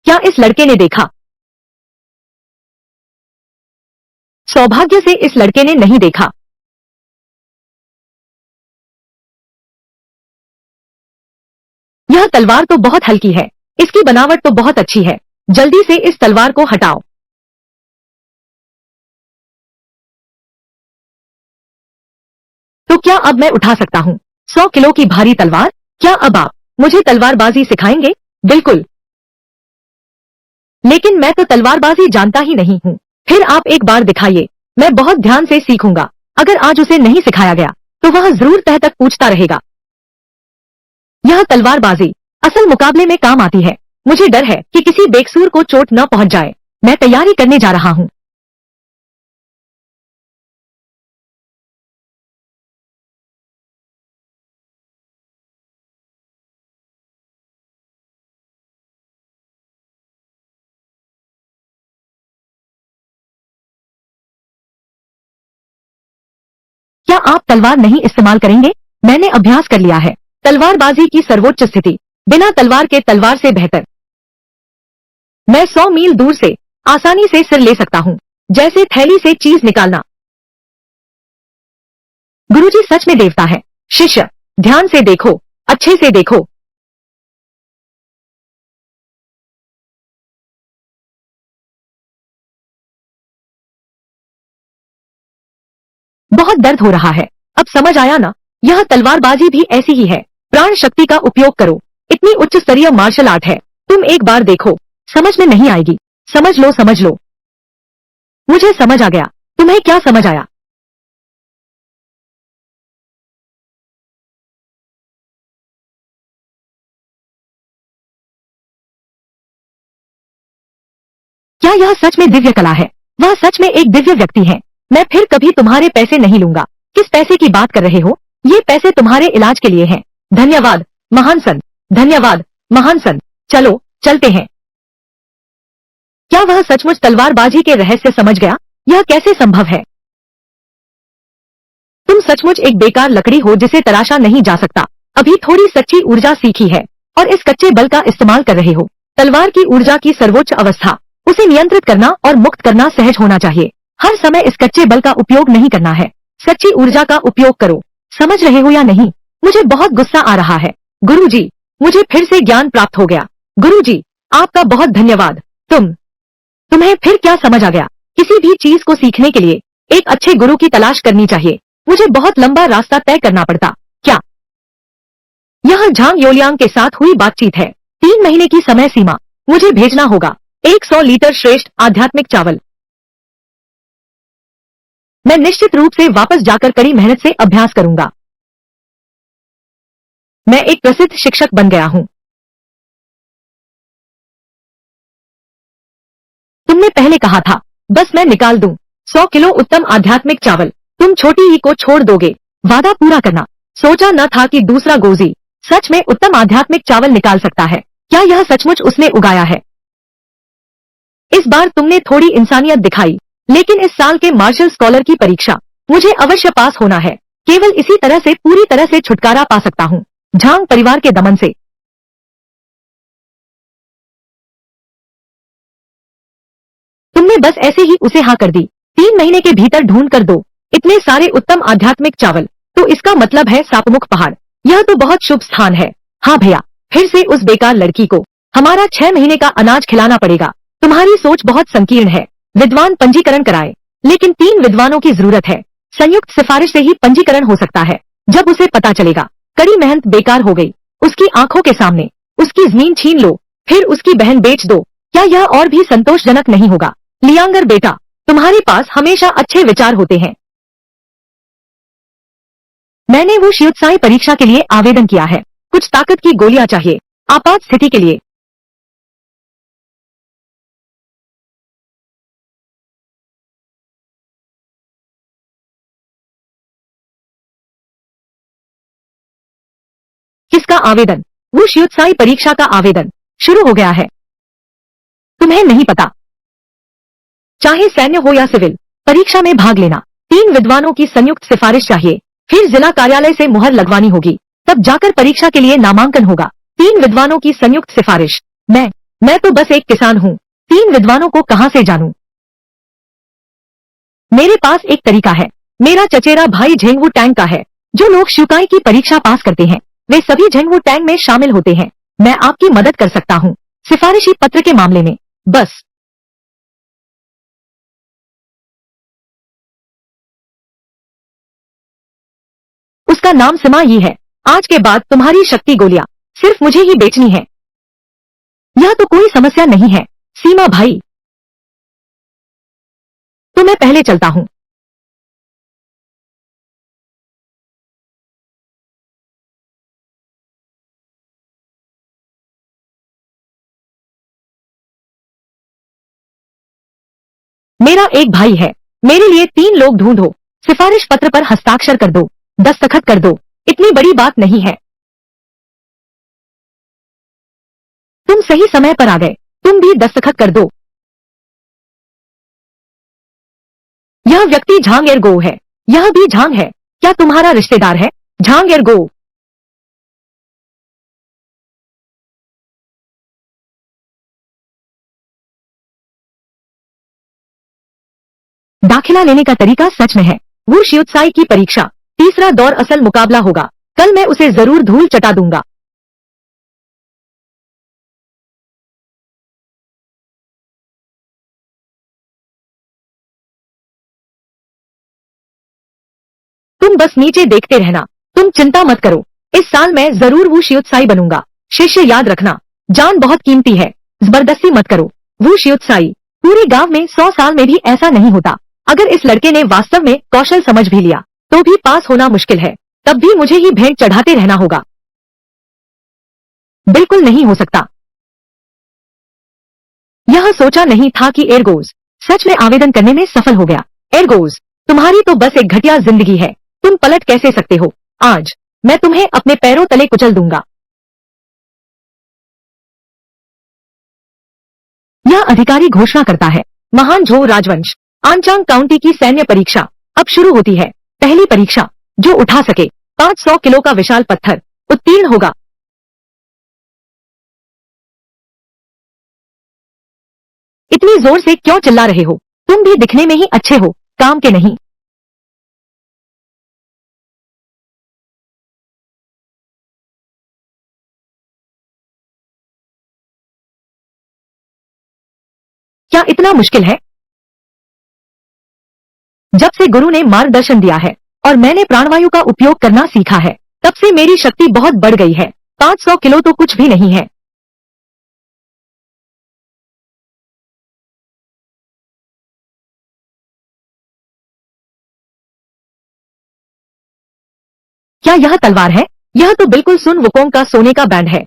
क्या इस लड़के ने देखा? सौभाग्य से इस लड़के ने नहीं देखा। यह तलवार तो बहुत हल्की है। इसकी बनावट तो बहुत अच्छी है। जल्दी से इस तलवार को हटाओ। तो क्या अब मैं उठा सकता हूँ 100 किलो की भारी तलवार? क्या अब आप मुझे तलवारबाजी सिखाएंगे? बिल्कुल। लेकिन मैं तो तलवारबाजी जानता ही नहीं हूँ। फिर आप एक बार दिखाइए। मैं बहुत ध्यान से सीखूंगा। अगर आज उसे नहीं सिखाया गया तो वह जरूर तह तक पूछता रहेगा। यह तलवारबाजी असल मुकाबले में काम आती है। मुझे डर है कि किसी बेकसूर को चोट न पहुंच जाए। मैं तैयारी करने जा रहा हूँ। क्या आप तलवार नहीं इस्तेमाल करेंगे? मैंने अभ्यास कर लिया है। तलवारबाजी की सर्वोच्च स्थिति, बिना तलवार के तलवार से बेहतर। मैं 100 मील दूर से आसानी से सिर ले सकता हूँ, जैसे थैली से चीज निकालना। गुरुजी सच में देवता है। शिष्य, ध्यान से देखो, अच्छे से देखो। बहुत दर्द हो रहा है। अब समझ आया ना? यह तलवारबाजी भी ऐसी ही है। प्राण शक्ति का उपयोग करो। इतनी उच्च स्तरीय मार्शल आर्ट है। तुम एक बार देखो, समझ में नहीं आएगी। समझ लो, समझ लो। मुझे समझ आ गया। तुम्हें क्या समझ आया? क्या यह सच में दिव्य कला है? वह सच में एक दिव्य व्यक्ति है। मैं फिर कभी तुम्हारे पैसे नहीं लूंगा। किस पैसे की बात कर रहे हो? ये पैसे तुम्हारे इलाज के लिए हैं। धन्यवाद महान संत, धन्यवाद महान संत। चलो चलते हैं। क्या वह सचमुच तलवारबाजी के रहस्य समझ गया? यह कैसे संभव है? तुम सचमुच एक बेकार लकड़ी हो जिसे तराशा नहीं जा सकता। अभी थोड़ी सच्ची ऊर्जा सीखी है और इस कच्चे बल का इस्तेमाल कर रहे हो। तलवार की ऊर्जा की सर्वोच्च अवस्था, उसे नियंत्रित करना और मुक्त करना सहज होना चाहिए। हर समय इस कच्चे बल का उपयोग नहीं करना है। सच्ची ऊर्जा का उपयोग करो। समझ रहे हो या नहीं? मुझे बहुत गुस्सा आ रहा है। गुरुजी, मुझे फिर से ज्ञान प्राप्त हो गया। गुरुजी, आपका बहुत धन्यवाद। तुम्हें फिर क्या समझ आ गया? किसी भी चीज को सीखने के लिए एक अच्छे गुरु की तलाश करनी चाहिए। मुझे बहुत लंबा रास्ता तय करना पड़ता। क्या यह झांग योलियांग के साथ हुई बातचीत है? 3 महीने की समय सीमा। मुझे भेजना होगा 100 लीटर श्रेष्ठ आध्यात्मिक चावल। मैं निश्चित रूप से वापस जाकर कड़ी मेहनत से अभ्यास करूंगा। मैं एक प्रसिद्ध शिक्षक बन गया हूँ। तुमने पहले कहा था, बस मैं निकाल दूं 100 किलो उत्तम आध्यात्मिक चावल। तुम छोटी ही को छोड़ दोगे। वादा पूरा करना। सोचा न था कि दूसरा गोजी सच में उत्तम आध्यात्मिक चावल निकाल सकता है। क्या यह सचमुच उसने उगाया है? इस बार तुमने थोड़ी इंसानियत दिखाई। लेकिन इस साल के मार्शल स्कॉलर की परीक्षा मुझे अवश्य पास होना है। केवल इसी तरह से पूरी तरह से छुटकारा पा सकता हूँ झांग परिवार के दमन से। तुमने बस ऐसे ही उसे हाँ कर दी। 3 महीने के भीतर ढूंढ कर दो इतने सारे उत्तम आध्यात्मिक चावल, तो इसका मतलब है सापमुख पहाड़। यह तो बहुत शुभ स्थान है। हाँ भैया, फिर से उस बेकार लड़की को हमारा 6 महीने का अनाज खिलाना पड़ेगा। तुम्हारी सोच बहुत संकीर्ण है। विद्वान पंजीकरण कराए, लेकिन 3 विद्वानों की जरूरत है। संयुक्त सिफारिश से ही पंजीकरण हो सकता है। जब उसे पता चलेगा कड़ी मेहनत बेकार हो गई, उसकी आंखों के सामने उसकी जमीन छीन लो, फिर उसकी बहन बेच दो, क्या यह और भी संतोषजनक नहीं होगा? लियांगर बेटा, तुम्हारे पास हमेशा अच्छे विचार होते हैं। मैंने वो शियुत्साई परीक्षा के लिए आवेदन किया है। कुछ ताकत की गोलियां चाहिए आपात स्थिति के लिए। किसका आवेदन? वो शियुत्साई परीक्षा का आवेदन शुरू हो गया है। तुम्हें नहीं पता? चाहे सैन्य हो या सिविल, परीक्षा में भाग लेना 3 विद्वानों की संयुक्त सिफारिश चाहिए। फिर जिला कार्यालय से मुहर लगवानी होगी, तब जाकर परीक्षा के लिए नामांकन होगा। 3 विद्वानों की संयुक्त सिफारिश। मैं तो बस एक किसान हूँ। 3 विद्वानों को कहाँ से जानूं? मेरे पास एक तरीका है। मेरा चचेरा भाई झेंगवू टैंग का है। जो लोग शियुकाई की परीक्षा पास करते हैं, वे सभी झेंगवू टैंग में शामिल होते हैं। मैं आपकी मदद कर सकता हूँ सिफारिशी पत्र के मामले में। बस उसका नाम सिमा ही है। आज के बाद तुम्हारी शक्ति गोलियां सिर्फ मुझे ही बेचनी है। यह तो कोई समस्या नहीं है सीमा भाई। तो मैं पहले चलता हूँ। मेरा एक भाई है। मेरे लिए 3 लोग ढूंढो। सिफारिश पत्र पर हस्ताक्षर कर दो, दस्तखत कर दो। इतनी बड़ी बात नहीं है। तुम सही समय पर आ गए। तुम भी दस्तखत कर दो। यह व्यक्ति झांग एरगो है। यह भी झांग है। क्या तुम्हारा रिश्तेदार है? झांग एर्गो। दाखिला लेने का तरीका सच में है। वो शियुत्साई की परीक्षा, तीसरा दौर असल मुकाबला होगा। कल मैं उसे जरूर धूल चटा दूंगा। तुम बस नीचे देखते रहना। तुम चिंता मत करो। इस साल मैं जरूर वो शियुत्साई बनूंगा। शिष्य याद रखना, जान बहुत कीमती है। जबरदस्ती मत करो। वो शियुत्साई पूरे गांव में 100 साल में भी ऐसा नहीं होता। अगर इस लड़के ने वास्तव में कौशल समझ भी लिया तो भी पास होना मुश्किल है। तब भी मुझे ही भेंट चढ़ाते रहना होगा। बिल्कुल नहीं हो सकता। यह सोचा नहीं था कि एर्गोस सच में आवेदन करने में सफल हो गया। एर्गोस, तुम्हारी तो बस एक घटिया जिंदगी है। तुम पलट कैसे सकते हो? आज मैं तुम्हें अपने पैरों तले कुचल दूंगा। यह अधिकारी घोषणा करता है। महान झो राजवंश, आनचांग काउंटी की सैन्य परीक्षा अब शुरू होती है। पहली परीक्षा, जो उठा सके 500 किलो का विशाल पत्थर उत्तीर्ण होगा। इतनी जोर से क्यों चिल्ला रहे हो? तुम भी दिखने में ही अच्छे हो, काम के नहीं। क्या इतना मुश्किल है? जब से गुरु ने मार्गदर्शन दिया है और मैंने प्राणवायु का उपयोग करना सीखा है, तब से मेरी शक्ति बहुत बढ़ गई है। 500 किलो तो कुछ भी नहीं है। क्या यह तलवार है? यह तो बिल्कुल सुन वुकोंग का सोने का बैंड है।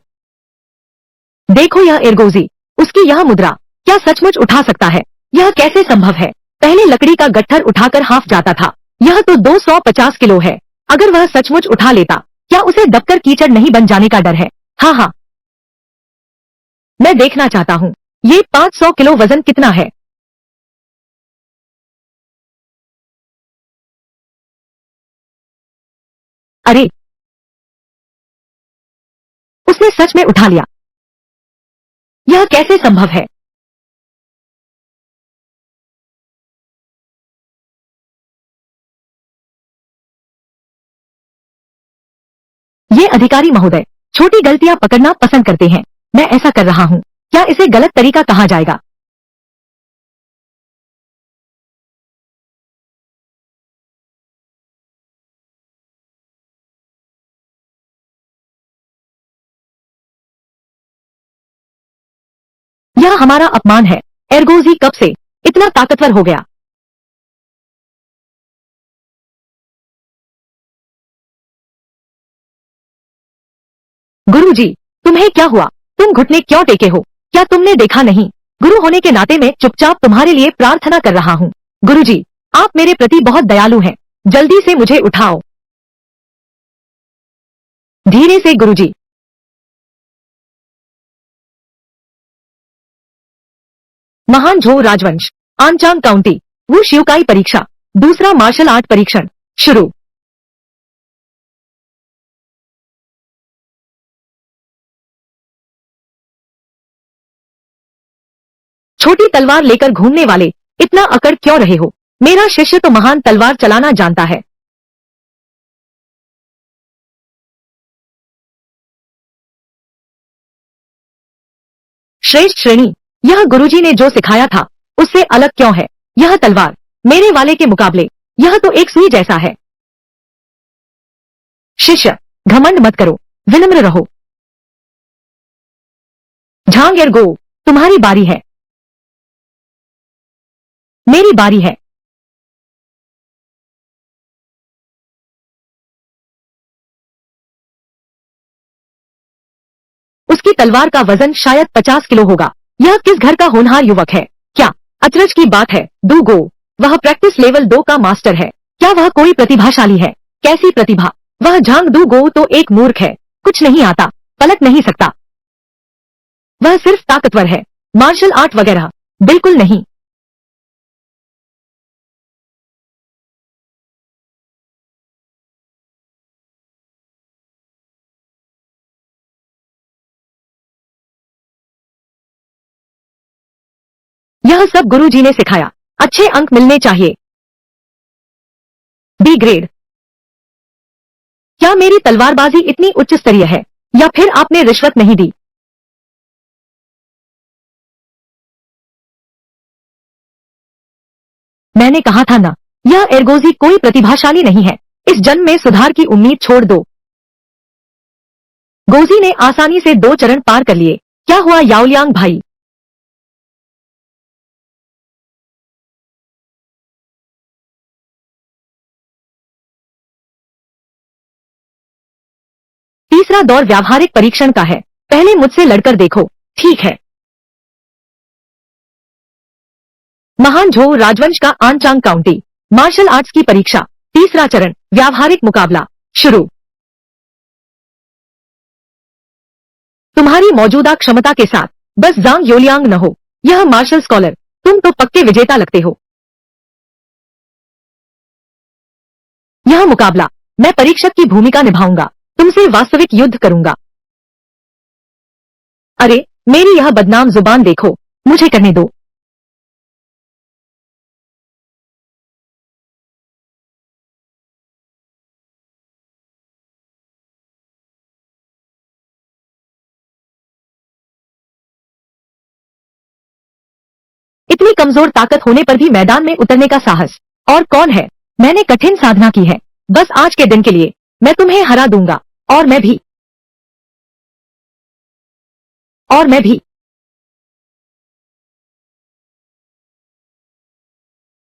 देखो यह एर्गोजी, उसकी यह मुद्रा, क्या सचमुच उठा सकता है? यह कैसे संभव है? पहले लकड़ी का गट्ठर उठाकर हाफ जाता था, यह तो 250 किलो है। अगर वह सचमुच उठा लेता, क्या उसे दबकर कीचड़ नहीं बन जाने का डर है? हाँ हाँ, मैं देखना चाहता हूँ। ये 500 किलो वजन कितना है? अरे, उसने सच में उठा लिया। यह कैसे संभव है? ये अधिकारी महोदय छोटी गलतियां पकड़ना पसंद करते हैं। मैं ऐसा कर रहा हूँ, क्या इसे गलत तरीका कहा जाएगा? यह हमारा अपमान है। एर्गोजी कब से इतना ताकतवर हो गया? गुरुजी, तुम्हें क्या हुआ? तुम घुटने क्यों टेके हो? क्या तुमने देखा नहीं? गुरु होने के नाते मैं चुपचाप तुम्हारे लिए प्रार्थना कर रहा हूँ। गुरुजी, आप मेरे प्रति बहुत दयालु हैं। जल्दी से मुझे उठाओ। धीरे से गुरुजी। महान झो राजवंश, आनचांग काउंटी, वो शिवकाई परीक्षा, दूसरा मार्शल आर्ट परीक्षण शुरू। छोटी तलवार लेकर घूमने वाले इतना अकड़ क्यों रहे हो? मेरा शिष्य तो महान तलवार चलाना जानता है। श्रेष्ठ श्रेणी, यह गुरुजी ने जो सिखाया था उससे अलग क्यों है? यह तलवार मेरे वाले के मुकाबले, यह तो एक सुई जैसा है। शिष्य, घमंड मत करो, विनम्र रहो। झांग एर्गो, तुम्हारी बारी है। मेरी बारी है। उसकी तलवार का वजन शायद 50 किलो होगा। यह किस घर का होनहार युवक है? क्या अचरज की बात है। दू गो, वह प्रैक्टिस लेवल 2 का मास्टर है। क्या वह कोई प्रतिभाशाली है? कैसी प्रतिभा? वह झांग दू गो तो एक मूर्ख है, कुछ नहीं आता, पलट नहीं सकता। वह सिर्फ ताकतवर है, मार्शल आर्ट वगैरह बिल्कुल नहीं। यह सब गुरुजी ने सिखाया। अच्छे अंक मिलने चाहिए। B grade. क्या मेरी तलवारबाजी इतनी उच्च स्तरीय है या फिर आपने रिश्वत नहीं दी? मैंने कहा था ना, यह एर्गोजी कोई प्रतिभाशाली नहीं है। इस जन्म में सुधार की उम्मीद छोड़ दो। गोजी ने आसानी से 2 चरण पार कर लिए। क्या हुआ याओलियांग भाई? तीसरा दौर व्यावहारिक परीक्षण का है। पहले मुझसे लड़कर देखो। ठीक है। महान झो राजवंश का आनचांग काउंटी मार्शल आर्ट्स की परीक्षा। तीसरा चरण व्यावहारिक मुकाबला शुरू। तुम्हारी मौजूदा क्षमता के साथ बस जांग योलियांग न हो, यह मार्शल स्कॉलर, तुम तो पक्के विजेता लगते हो। यह मुकाबला मैं परीक्षक की भूमिका निभाऊंगा, तुमसे वास्तविक युद्ध करूंगा। अरे मेरी यह बदनाम जुबान देखो, मुझे करने दो। इतनी कमजोर ताकत होने पर भी मैदान में उतरने का साहस और कौन है? मैंने कठिन साधना की है, बस आज के दिन के लिए मैं तुम्हें हरा दूंगा। और मैं भी। और मैं भी।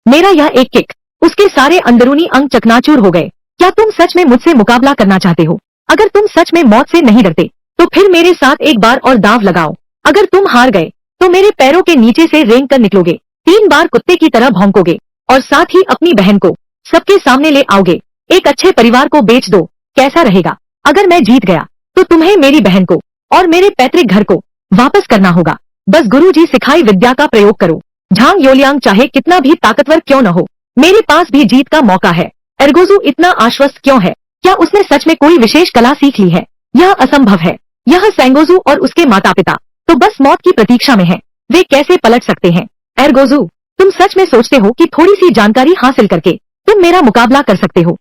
मेरा यह एक किक, उसके सारे अंदरूनी अंग चकनाचूर हो गए। क्या तुम सच में मुझसे मुकाबला करना चाहते हो? अगर तुम सच में मौत से नहीं डरते तो फिर मेरे साथ एक बार और दांव लगाओ। अगर तुम हार गए तो मेरे पैरों के नीचे से रेंग कर निकलोगे, 3 बार कुत्ते की तरह भौंकोगे और साथ ही अपनी बहन को सबके सामने ले आओगे। एक अच्छे परिवार को बेच दो, कैसा रहेगा? अगर मैं जीत गया तो तुम्हें मेरी बहन को और मेरे पैतृक घर को वापस करना होगा। बस गुरुजी सिखाई विद्या का प्रयोग करो। झांग योलियांग चाहे कितना भी ताकतवर क्यों न हो, मेरे पास भी जीत का मौका है। एर्गोजू इतना आश्वस्त क्यों है? क्या उसने सच में कोई विशेष कला सीख ली है? यह असंभव है। यह सेंगोजू और उसके माता पिता तो बस मौत की प्रतीक्षा में हैं। वे कैसे पलट सकते हैं? एर्गोजू, तुम सच में सोचते हो कि थोड़ी सी जानकारी हासिल करके तुम मेरा मुकाबला कर सकते हो?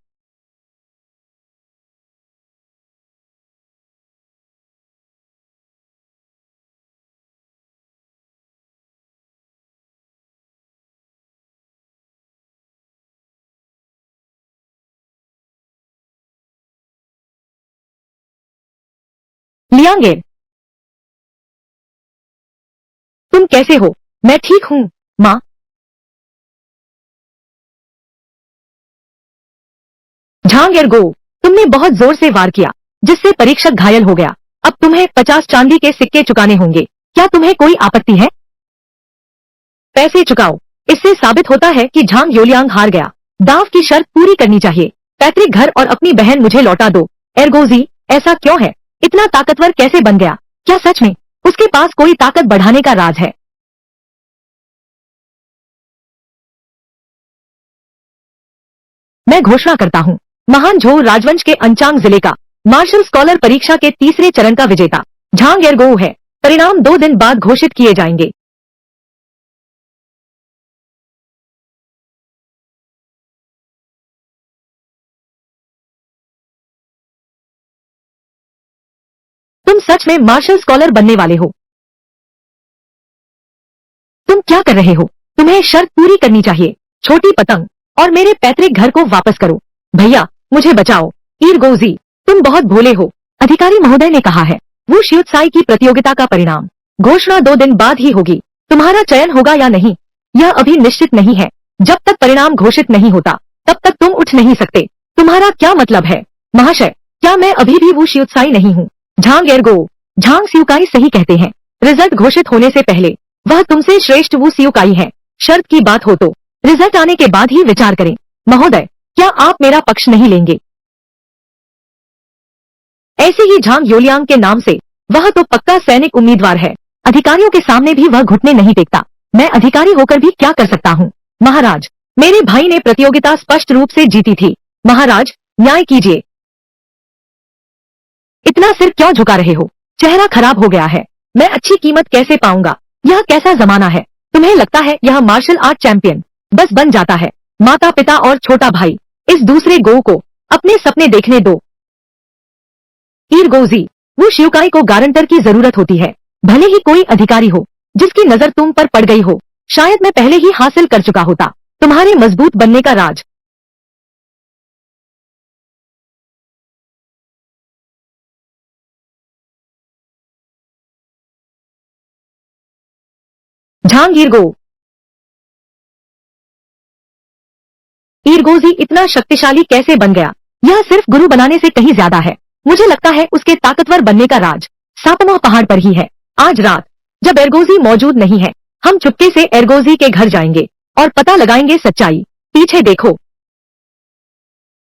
लियांगे, तुम कैसे हो? मैं ठीक हूँ माँ। झांग एर्गो, तुमने बहुत जोर से वार किया जिससे परीक्षक घायल हो गया। अब तुम्हें 50 चांदी के सिक्के चुकाने होंगे। क्या तुम्हें कोई आपत्ति है? पैसे चुकाओ। इससे साबित होता है कि झांग योलियांग हार गया। दांव की शर्त पूरी करनी चाहिए। पैतृक घर और अपनी बहन मुझे लौटा दो। एर्गोजी, ऐसा क्यों है? इतना ताकतवर कैसे बन गया? क्या सच में उसके पास कोई ताकत बढ़ाने का राज है? मैं घोषणा करता हूँ, महान झो राजवंश के अंचांग जिले का मार्शल स्कॉलर परीक्षा के तीसरे चरण का विजेता झांग एर्गो है। परिणाम 2 दिन बाद घोषित किए जाएंगे। तुम सच में मार्शल स्कॉलर बनने वाले हो? तुम क्या कर रहे हो? तुम्हें शर्त पूरी करनी चाहिए। छोटी पतंग, और मेरे पैतृक घर को वापस करो। भैया मुझे बचाओ। ईरगोजी, तुम बहुत भोले हो। अधिकारी महोदय ने कहा है वो शियुत्साई की प्रतियोगिता का परिणाम घोषणा 2 दिन बाद ही होगी। तुम्हारा चयन होगा या नहीं यह अभी निश्चित नहीं है। जब तक परिणाम घोषित नहीं होता तब तक तुम उठ नहीं सकते। तुम्हारा क्या मतलब है? महाशय, क्या मैं अभी भी वो शियुत्साई नहीं हूँ? झांग एर्गो, झांग सियुकाई सही कहते हैं। रिजल्ट घोषित होने से पहले वह तुमसे श्रेष्ठ वो सियुकाई है। शर्त की बात हो तो रिजल्ट आने के बाद ही विचार करें। महोदय, क्या आप मेरा पक्ष नहीं लेंगे? ऐसे ही झांग योलियांग के नाम से वह तो पक्का सैनिक उम्मीदवार है। अधिकारियों के सामने भी वह घुटने नहीं टेकता। मैं अधिकारी होकर भी क्या कर सकता हूँ? महाराज, मेरे भाई ने प्रतियोगिता स्पष्ट रूप से जीती थी। महाराज, न्याय कीजिए। इतना सिर क्यों झुका रहे हो? चेहरा खराब हो गया है। मैं अच्छी कीमत कैसे पाऊंगा? यह कैसा जमाना है? तुम्हें लगता है यह मार्शल आर्ट चैंपियन बस बन जाता है? माता पिता और छोटा भाई, इस दूसरे गो को अपने सपने देखने दो। ईरगोजी, वो शियुकाई को गारंटर की जरूरत होती है, भले ही कोई अधिकारी हो जिसकी नजर तुम पर पड़ गई हो। शायद मैं पहले ही हासिल कर चुका होता तुम्हारे मजबूत बनने का राज। झांग ईरगो। ईरगोजी इतना शक्तिशाली कैसे बन गया? यह सिर्फ गुरु बनाने से कहीं ज्यादा है। मुझे लगता है उसके ताकतवर बनने का राज सापमोह पहाड़ पर ही है। आज रात जब एरगोजी मौजूद नहीं है, हम चुपके से एरगोजी के घर जाएंगे और पता लगाएंगे सच्चाई। पीछे देखो।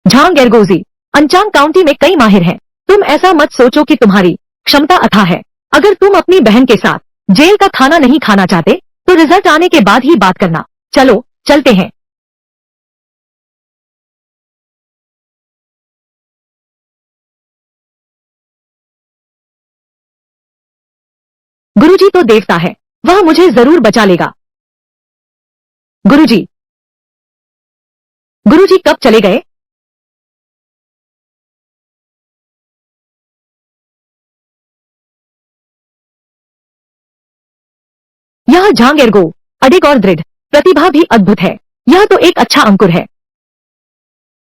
झांग एरगोजी, अंचांग काउंटी में कई माहिर हैं। तुम ऐसा मत सोचो कि तुम्हारी क्षमता अथाह है। अगर तुम अपनी बहन के साथ जेल का खाना नहीं खाना चाहते तो रिजल्ट आने के बाद ही बात करना। चलो चलते हैं। गुरुजी तो देवता है, वह मुझे जरूर बचा लेगा। गुरुजी, गुरुजी कब चले गए? यह झांग एर्गो अडिग और दृढ़ प्रतिभा भी अद्भुत है। यह तो एक अच्छा अंकुर है